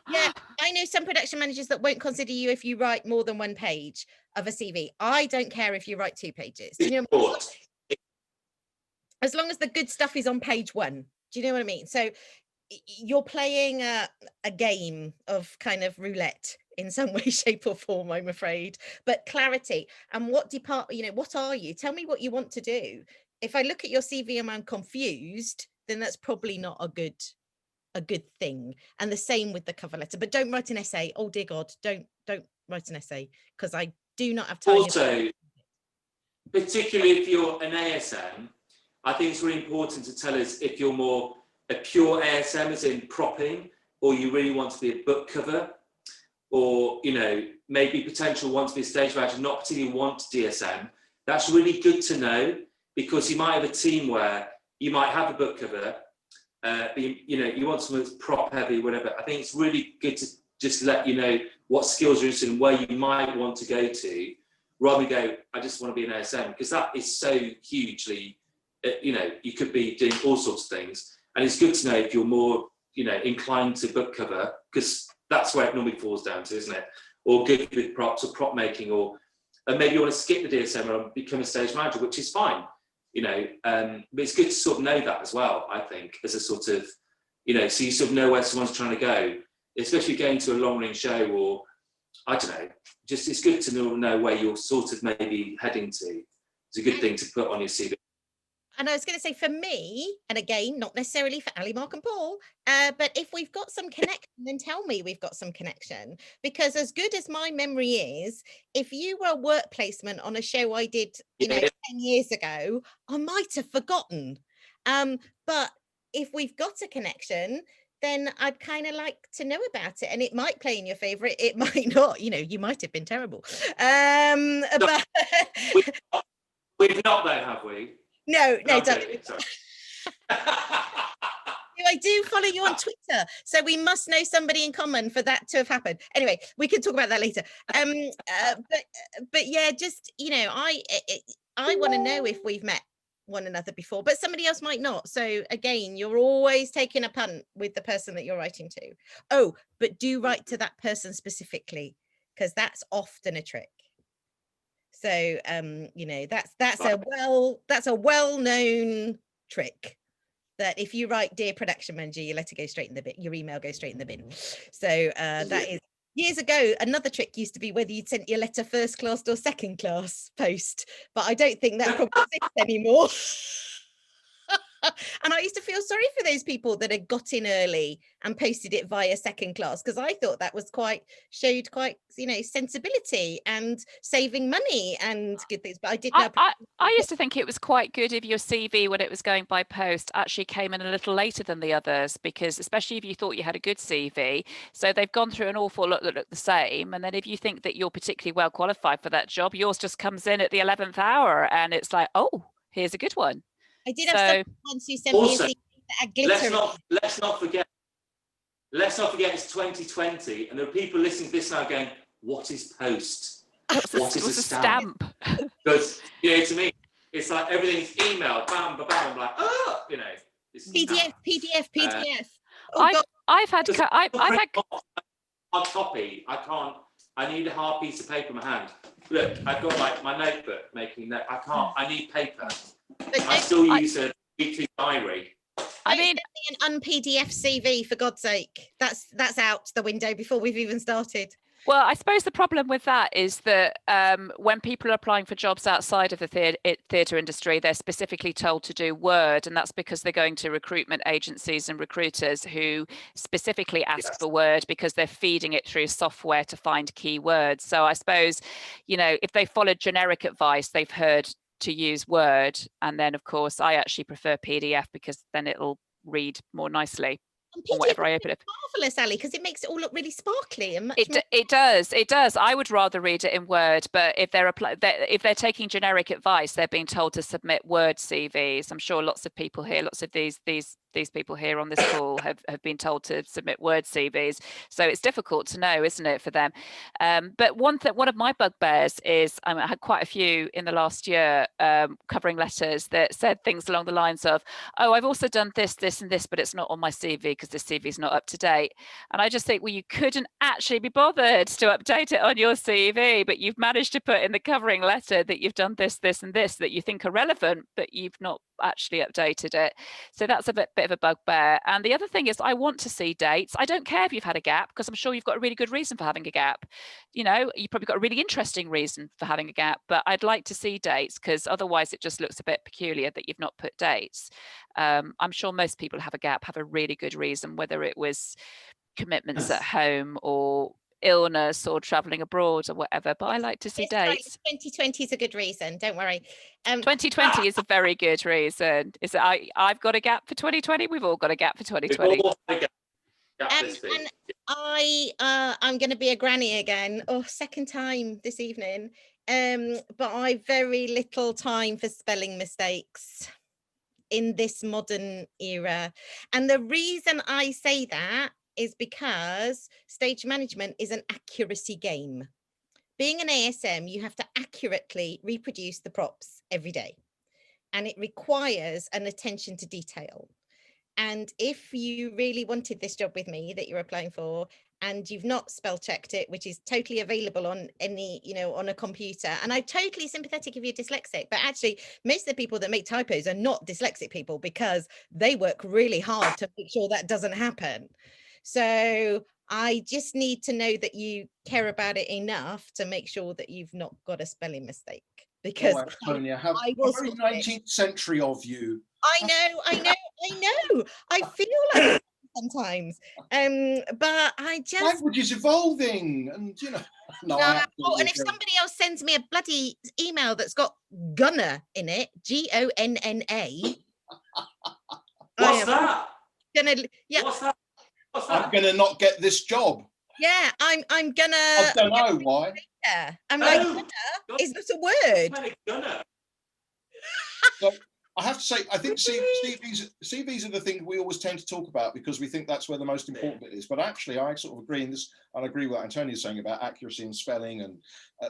Yeah, I know some production managers that won't consider you if you write more than one page of a CV. I don't care if you write 2 pages. Do you know what I mean? As long as the good stuff is on page 1. Do you know what I mean? So you're playing a game of kind of roulette in some way, shape or form, I'm afraid. But clarity and what what are you? Tell me what you want to do. If I look at your CV and I'm confused, then that's probably not a good thing. And the same with the cover letter. But don't write an essay. Oh dear God, don't write an essay, because I do not have time. Also, particularly if you're an ASM, I think it's really important to tell us if you're more a pure ASM, as in propping, or you really want to be a book cover, or maybe potential want to be a stage manager, not particularly want DSM. That's really good to know, because you might have a team where you might have a book cover, but you want someone that's prop heavy, whatever. I think it's really good to just let you know what skills you're interested in, where you might want to go to, rather than go, I just want to be an ASM, because that is so hugely, you could be doing all sorts of things. And it's good to know if you're more, inclined to book cover, because that's where it normally falls down to, isn't it? Or good with props or prop making, and maybe you want to skip the DSM and become a stage manager, which is fine, but it's good to sort of know that as well, I think, as a sort of, so you sort of know where someone's trying to go, especially going to a long running show, or I don't know, just it's good to know where you're sort of maybe heading to. It's a good thing to put on your CV. And I was going to say, for me, and again, not necessarily for Ali, Mark and Paul, but if we've got some connection, then tell me we've got some connection. Because as good as my memory is, if you were a work placement on a show I did, 10 years ago, I might have forgotten. But if we've got a connection, then I'd kind of like to know about it. And it might play in your favour, it might not, you might have been terrible. But we've not though, have we? No, don't. Sorry. I do follow you on Twitter, so we must know somebody in common for that to have happened. Anyway, we can talk about that later. But yeah, just I want to know if we've met one another before, but somebody else might not. So again, you're always taking a punt with the person that you're writing to. Oh, but do write to that person specifically, because that's often a trick. So that's a well-known trick, that if you write "Dear Production Manager," your letter goes straight in the bin, your email goes straight in the bin. So that is, years ago, another trick used to be whether you'd sent your letter first class or second class post, but I don't think that probably exists anymore. And I used to feel sorry for those people that had got in early and posted it via second class, because I thought that was showed quite sensibility and saving money and good things. But I did know. I used to think it was quite good if your CV, when it was going by post, actually came in a little later than the others, because especially if you thought you had a good CV, so they've gone through an awful lot that look the same, and then if you think that you're particularly well qualified for that job, yours just comes in at the 11th hour, and it's like, oh, here's a good one. I did have someone once who sent me a CV that had glitter. Let's not forget it's 2020, and there are people listening to this now going, what is post? What is a stamp? Because to me, it's like everything's email, bam, bam, bam. I'm like, oh, PDF. I've had hard copy. I need a hard piece of paper in my hand. Look, I've got like my notebook making that. I need paper. I still use a weekly diary. I mean, an un-PDF CV, for God's sake. That's out the window before we've even started. Well, I suppose the problem with that is that when people are applying for jobs outside of the theatre industry, they're specifically told to do Word, and that's because they're going to recruitment agencies and recruiters who specifically ask for Word because they're feeding it through software to find keywords. So I suppose, if they followed generic advice, they've heard to use Word. And then, of course, I actually prefer PDF because then it'll read more nicely. Or whatever I open it. Marvelous, Ali, because it makes it all look really sparkly and much it does. I would rather read it in Word, but if they're taking generic advice, they're being told to submit Word CVs. I'm sure lots of people here, lots of these these people here on this call have been told to submit Word CVs. So it's difficult to know, isn't it, for them? But one of my bugbears is, I had quite a few in the last year covering letters that said things along the lines of, oh, I've also done this, this and this, but it's not on my CV because this CV is not up to date. And I just think, well, you couldn't actually be bothered to update it on your CV, but you've managed to put in the covering letter that you've done this, this and this that you think are relevant, but you've not actually updated it. So that's a bit of a bugbear. And the other thing is, I want to see dates. I don't care if you've had a gap, because I'm sure you've got a really good reason for having a gap. You know, you've probably got a really interesting reason for having a gap, but I'd like to see dates, because otherwise it just looks a bit peculiar that you've not put dates. I'm sure most people have a gap have a really good reason, whether it was commitments at home or illness or traveling abroad or whatever, but I like to see dates. 2020 is a good reason, don't worry. 2020 is a very good reason. Is it? I've got a gap for 2020. We've all got a gap for 2020. And I'm going to be a granny again. Oh, second time this evening. But I've very little time for spelling mistakes in this modern era. And the reason I say that is because stage management is an accuracy game. Being an ASM, you have to accurately reproduce the props every day. And it requires an attention to detail. And if you really wanted this job with me that you're applying for, and you've not spell checked it, which is totally available on any, on a computer, and I'm totally sympathetic if you're dyslexic, but actually most of the people that make typos are not dyslexic people, because they work really hard to make sure that doesn't happen. So I just need to know that you care about it enough to make sure that you've not got a spelling mistake, because Antonia, how very 19th century of you. I know. I feel like it sometimes, but I just, language is evolving, and no. And if somebody else sends me a bloody email that's got gunner in it, GONNA, what's that? What's that? I'm gonna not get this job. Yeah, I'm gonna. I don't know why. Yeah, I'm like, gunner is not a word. Gunner. So I have to say, I think CVs are the thing we always tend to talk about, because we think that's where the most important bit is. But actually, I sort of agree in this, and I agree with what Antonia's saying about accuracy and spelling. And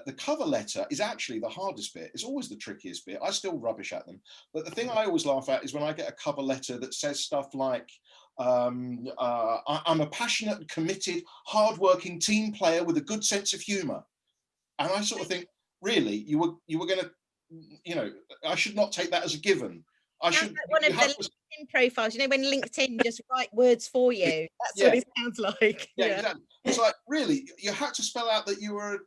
the cover letter is actually the hardest bit. It's always the trickiest bit. I still rubbish at them. But the thing I always laugh at is when I get a cover letter that says stuff like, I'm a passionate, committed, hardworking team player with a good sense of humour. And I sort of think, really, you were going to, I should not take that as a given. I should. Like one of the LinkedIn profiles, when LinkedIn just write words for you. That's what it sounds like. Yeah, exactly. It's like, really, you had to spell out that you were,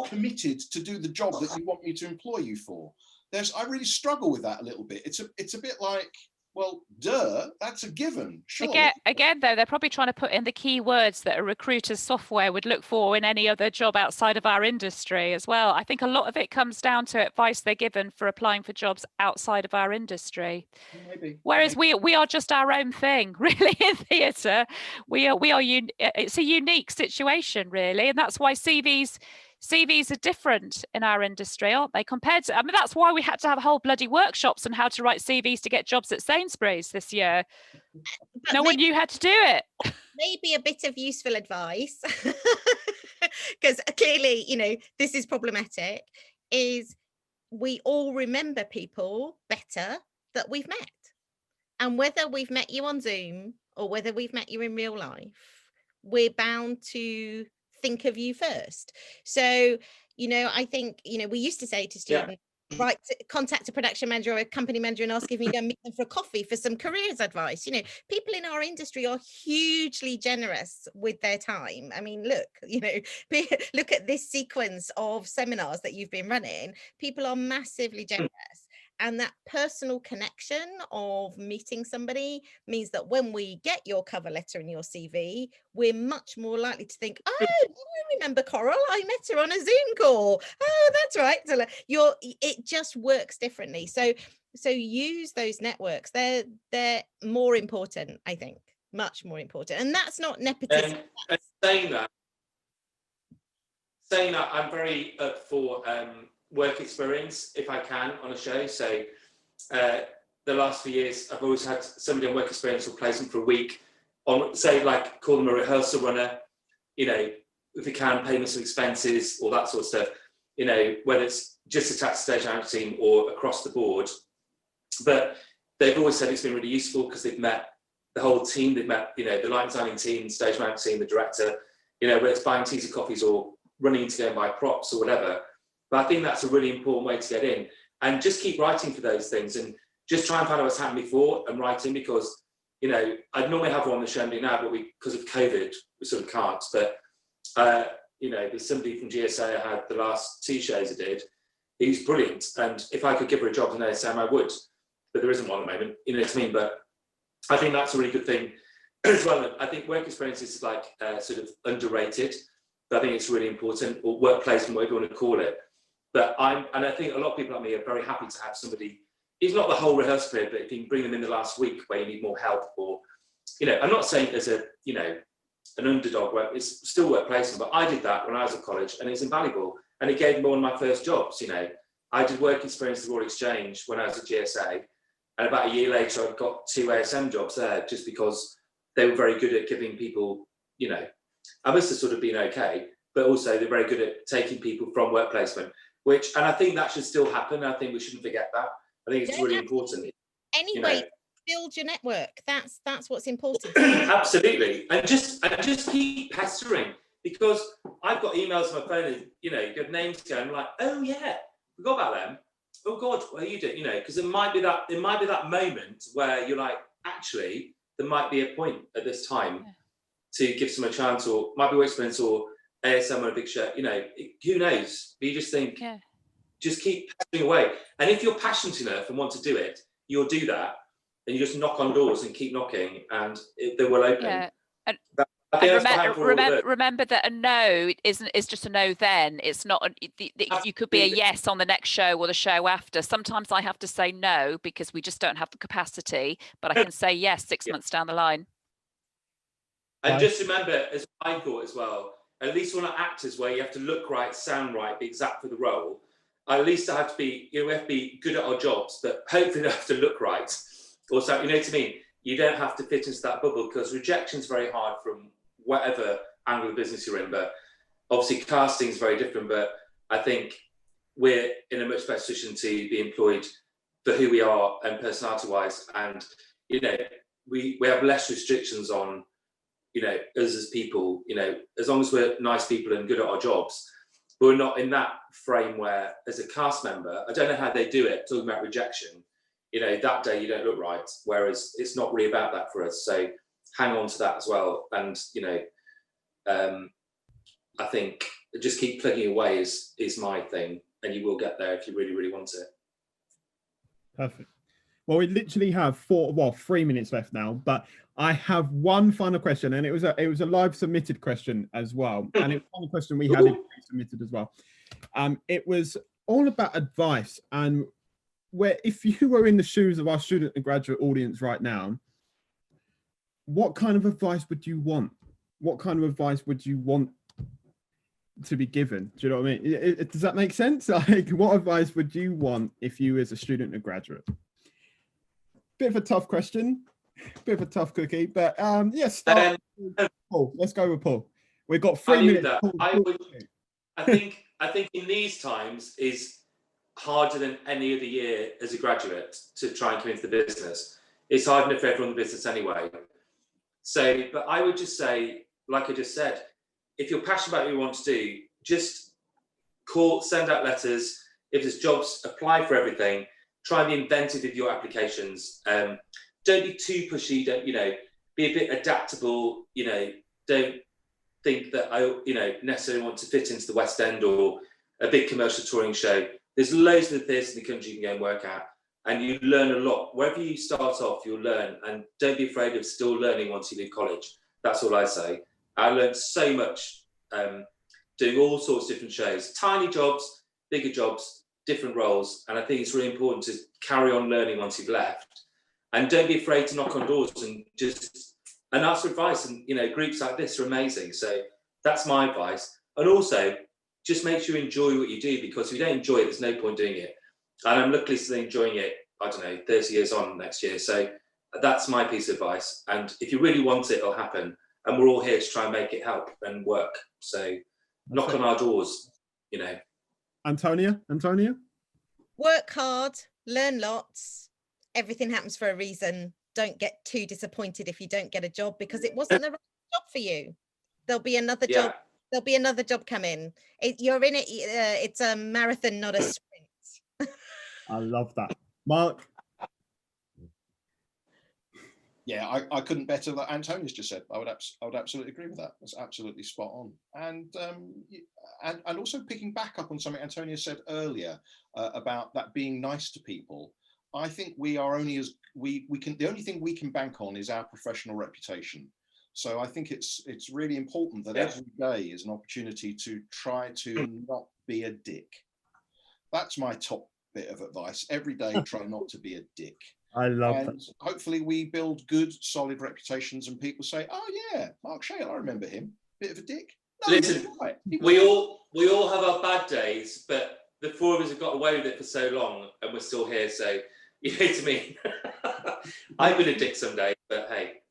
committed to do the job that you want me to employ you for. I really struggle with that a little bit. It's a bit like, well, that's a given. Surely. Again, though, they're probably trying to put in the key words that a recruiter's software would look for in any other job outside of our industry as well. I think a lot of it comes down to advice they're given for applying for jobs outside of our industry. Maybe. Whereas we are just our own thing, really, in theatre. It's a unique situation, really, and that's why CVs are different in our industry, aren't they? Compared to, that's why we had to have whole bloody workshops on how to write CVs to get jobs at Sainsbury's this year. But no one knew how to do it. Maybe a bit of useful advice, because clearly, this is problematic, is we all remember people better that we've met. And whether we've met you on Zoom or whether we've met you in real life, we're bound to think of you first. So, I think, we used to say to students, contact a production manager or a company manager and ask if you can go meet them for a coffee for some careers advice. People in our industry are hugely generous with their time. I mean, look, look at this sequence of seminars that you've been running. People are massively generous. And that personal connection of meeting somebody means that when we get your cover letter and your CV, we're much more likely to think, oh, I remember Coral, I met her on a Zoom call. Oh, that's right. So it just works differently. So use those networks. They're more important, I think, much more important. And that's not nepotism. And saying that, I'm very up for work experience if I can on a show. So the the last few years, I've always had somebody on work experience or placement for a week on, say, like, call them a rehearsal runner, you know, if we can, pay them some expenses, all that sort of stuff, you know, whether it's just attached to stage management team or across the board. But they've always said it's been really useful because they've met the whole team, they've met, you know, the light designing team, stage management team, the director, you know, whether it's buying teas and coffees or running to go and buy props or whatever. But I think that's a really important way to get in. And just keep writing for those things and just try and find out what's happened before and write in, because, you know, I'd normally have one on the show now, but because of COVID, we sort of can't. But, you know, there's somebody from GSA I had the last 2 shows I did. He's brilliant. And if I could give her a job in ASM, I would. But there isn't one at the moment, you know what I mean? But I think that's a really good thing as well. I think work experience is like sort of underrated, but I think it's really important, or work placement, whatever you want to call it. But and I think a lot of people like me are very happy to have somebody, it's not the whole rehearsal period, but if you can bring them in the last week where you need more help, or, you know, I'm not saying there's a, you know, an underdog work, it's still work placement, but I did that when I was at college and it's invaluable. And it gave me one of my first jobs, you know. I did work experience at the Royal Exchange when I was at GSA. And about a year later, I got 2 ASM jobs there just because they were very good at giving people, you know, I must have sort of been okay, but also they're very good at taking people from work placement, and I think that should still happen. I think we shouldn't forget that. I think it's really important. Anyway, you know. Build your network. That's what's important. Absolutely. And just keep pestering, because I've got emails on my phone and, you know, you get names going, I'm like, oh yeah, forgot about them. Oh God, what are you doing? You know, because it might be that moment where you're like, actually, there might be a point at this time to give someone a chance, or might be work experience or ASM on a big show. You know, who knows? But you just think, just keep pestering away. And if you're passionate enough and want to do it, you'll do that. And you just knock on doors and keep knocking, and they will open. Yeah. And remember that a no is just a no. Then it's not. You could be a yes on the next show or the show after. Sometimes I have to say no because we just don't have the capacity, but I can say yes 6 months down the line. And just remember, as I thought as well, at least when we're actors, where you have to look right, sound right, be exact for the role. At least I have to be. You know, we have to be good at our jobs, but hopefully they have to look right. Or so, you know what I mean? You don't have to fit into that bubble, because rejection's very hard from whatever angle of business you're in. But obviously casting is very different. But I think we're in a much better position to be employed for who we are and personality-wise. And, you know, we have less restrictions on, you know, us as people, you know, as long as we're nice people and good at our jobs. But we're not in that frame where, as a cast member, I don't know how they do it, talking about rejection. You know, that day you don't look right, whereas it's not really about that for us. So hang on to that as well. And, you know, I think just keep plugging away is my thing, and you will get there if you really, really want it. Perfect. Well, we literally have 3 minutes left now, but I have one final question, and it was a live submitted question as well. And it was a question we had submitted as well. It was all about advice, and where, if you were in the shoes of our student and graduate audience right now, what kind of advice would you want? What kind of advice would you want to be given? Do you know what I mean? Does that make sense? Like, what advice would you want if you as a student and graduate? Bit of a tough question, bit of a tough cookie, but yes, Paul. Let's go with Paul. We've got 3 minutes. I think in these times is harder than any other year as a graduate to try and come into the business. It's hard enough for everyone in the business anyway. So, but I would just say, like I just said, if you're passionate about what you want to do, just send out letters. If there's jobs, apply for everything. Try and be inventive with your applications. Don't be too pushy. Don't, you know, be a bit adaptable. You know, don't think that I, you know, necessarily want to fit into the West End or a big commercial touring show. There's loads of theatres in the country you can go and work at, and you learn a lot. Wherever you start off, you'll learn, and don't be afraid of still learning once you leave college. That's all I say. I learned so much doing all sorts of different shows, tiny jobs, bigger jobs, different roles, and I think it's really important to carry on learning once you've left. And don't be afraid to knock on doors and ask for advice. And, you know, groups like this are amazing. So that's my advice. And also, just make sure you enjoy what you do, because if you don't enjoy it, there's no point doing it. And I'm luckily still enjoying it I don't know, 30 years on next year. So that's my piece of advice. And if you really want it, it'll happen. And we're all here to try and make it help and work. So knock on our doors, you know. Antonia? Work hard, learn lots. Everything happens for a reason. Don't get too disappointed if you don't get a job because it wasn't the right job for you. There'll be another job. There'll be another job coming. You're in it. It's a marathon, not a sprint. I love that. Mark? Yeah, I couldn't better what Antonia's just said. I would absolutely agree with that. That's absolutely spot on. And also picking back up on something Antonia said earlier about that being nice to people. I think we are only as we can. The only thing we can bank on is our professional reputation. So I think it's really important that every day is an opportunity to try to not be a dick. That's my top bit of advice. Every day, try not to be a dick. I love and that. Hopefully we build good, solid reputations and people say, oh yeah, Mark Shayle, I remember him. Bit of a dick. No, listen, right. we all have our bad days, but the four of us have got away with it for so long and we're still here. So you know what I mean? I've been a dick someday, but hey.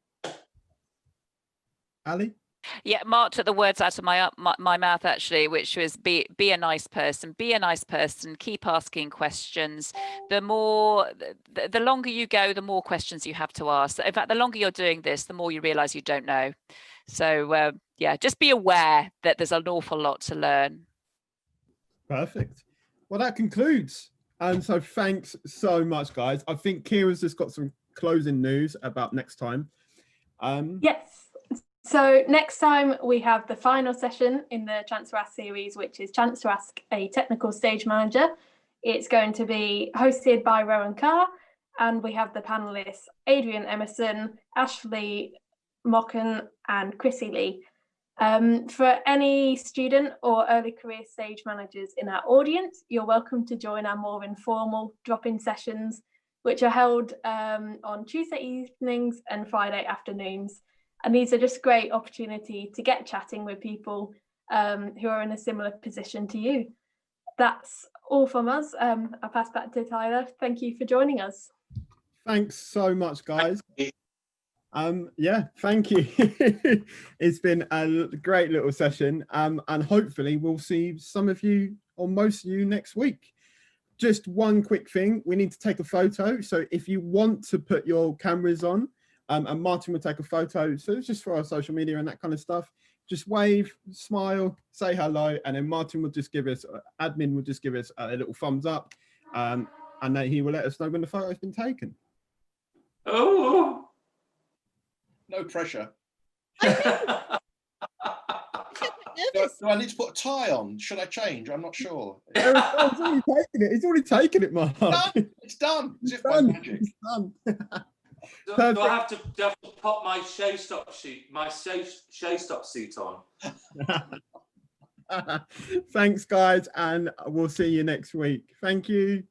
Ali? Yeah, Mark took the words out of my mouth actually, which was be a nice person, keep asking questions. The longer you go, the more questions you have to ask. In fact, the longer you're doing this, the more you realize you don't know. So yeah, just be aware that there's an awful lot to learn. Perfect. Well, that concludes. And so thanks so much, guys. I think Kiera's just got some closing news about next time. Yes. So next time we have the final session in the Chance to Ask series, which is Chance to Ask a Technical Stage Manager. It's going to be hosted by Rowan Carr, and we have the panelists Adrian Emerson, Ashley Mocken, and Chrissy Lee. For any student or early career stage managers in our audience, you're welcome to join our more informal drop-in sessions, which are held on Tuesday evenings and Friday afternoons. And these are just great opportunity to get chatting with people who are in a similar position to you. That's all from us. I'll pass back to Tyler. Thank you for joining us. Thanks so much, guys. Yeah, thank you. It's been a great little session, and hopefully we'll see some of you or most of you next week. Just one quick thing, we need to take a photo. So if you want to put your cameras on, and Martin will take a photo, so it's just for our social media and that kind of stuff. Just wave, smile, say hello, and then Martin will just give us, admin will just give us a little thumbs up, and then he will let us know when the photo has been taken. Oh, no pressure. Do I need to put a tie on? Should I change? I'm not sure. He's already taken it. He's already taken it, Mark. It's done. As if by Done. magic. It's done. do I have to pop my showstop suit on? Thanks, guys, and we'll see you next week. Thank you.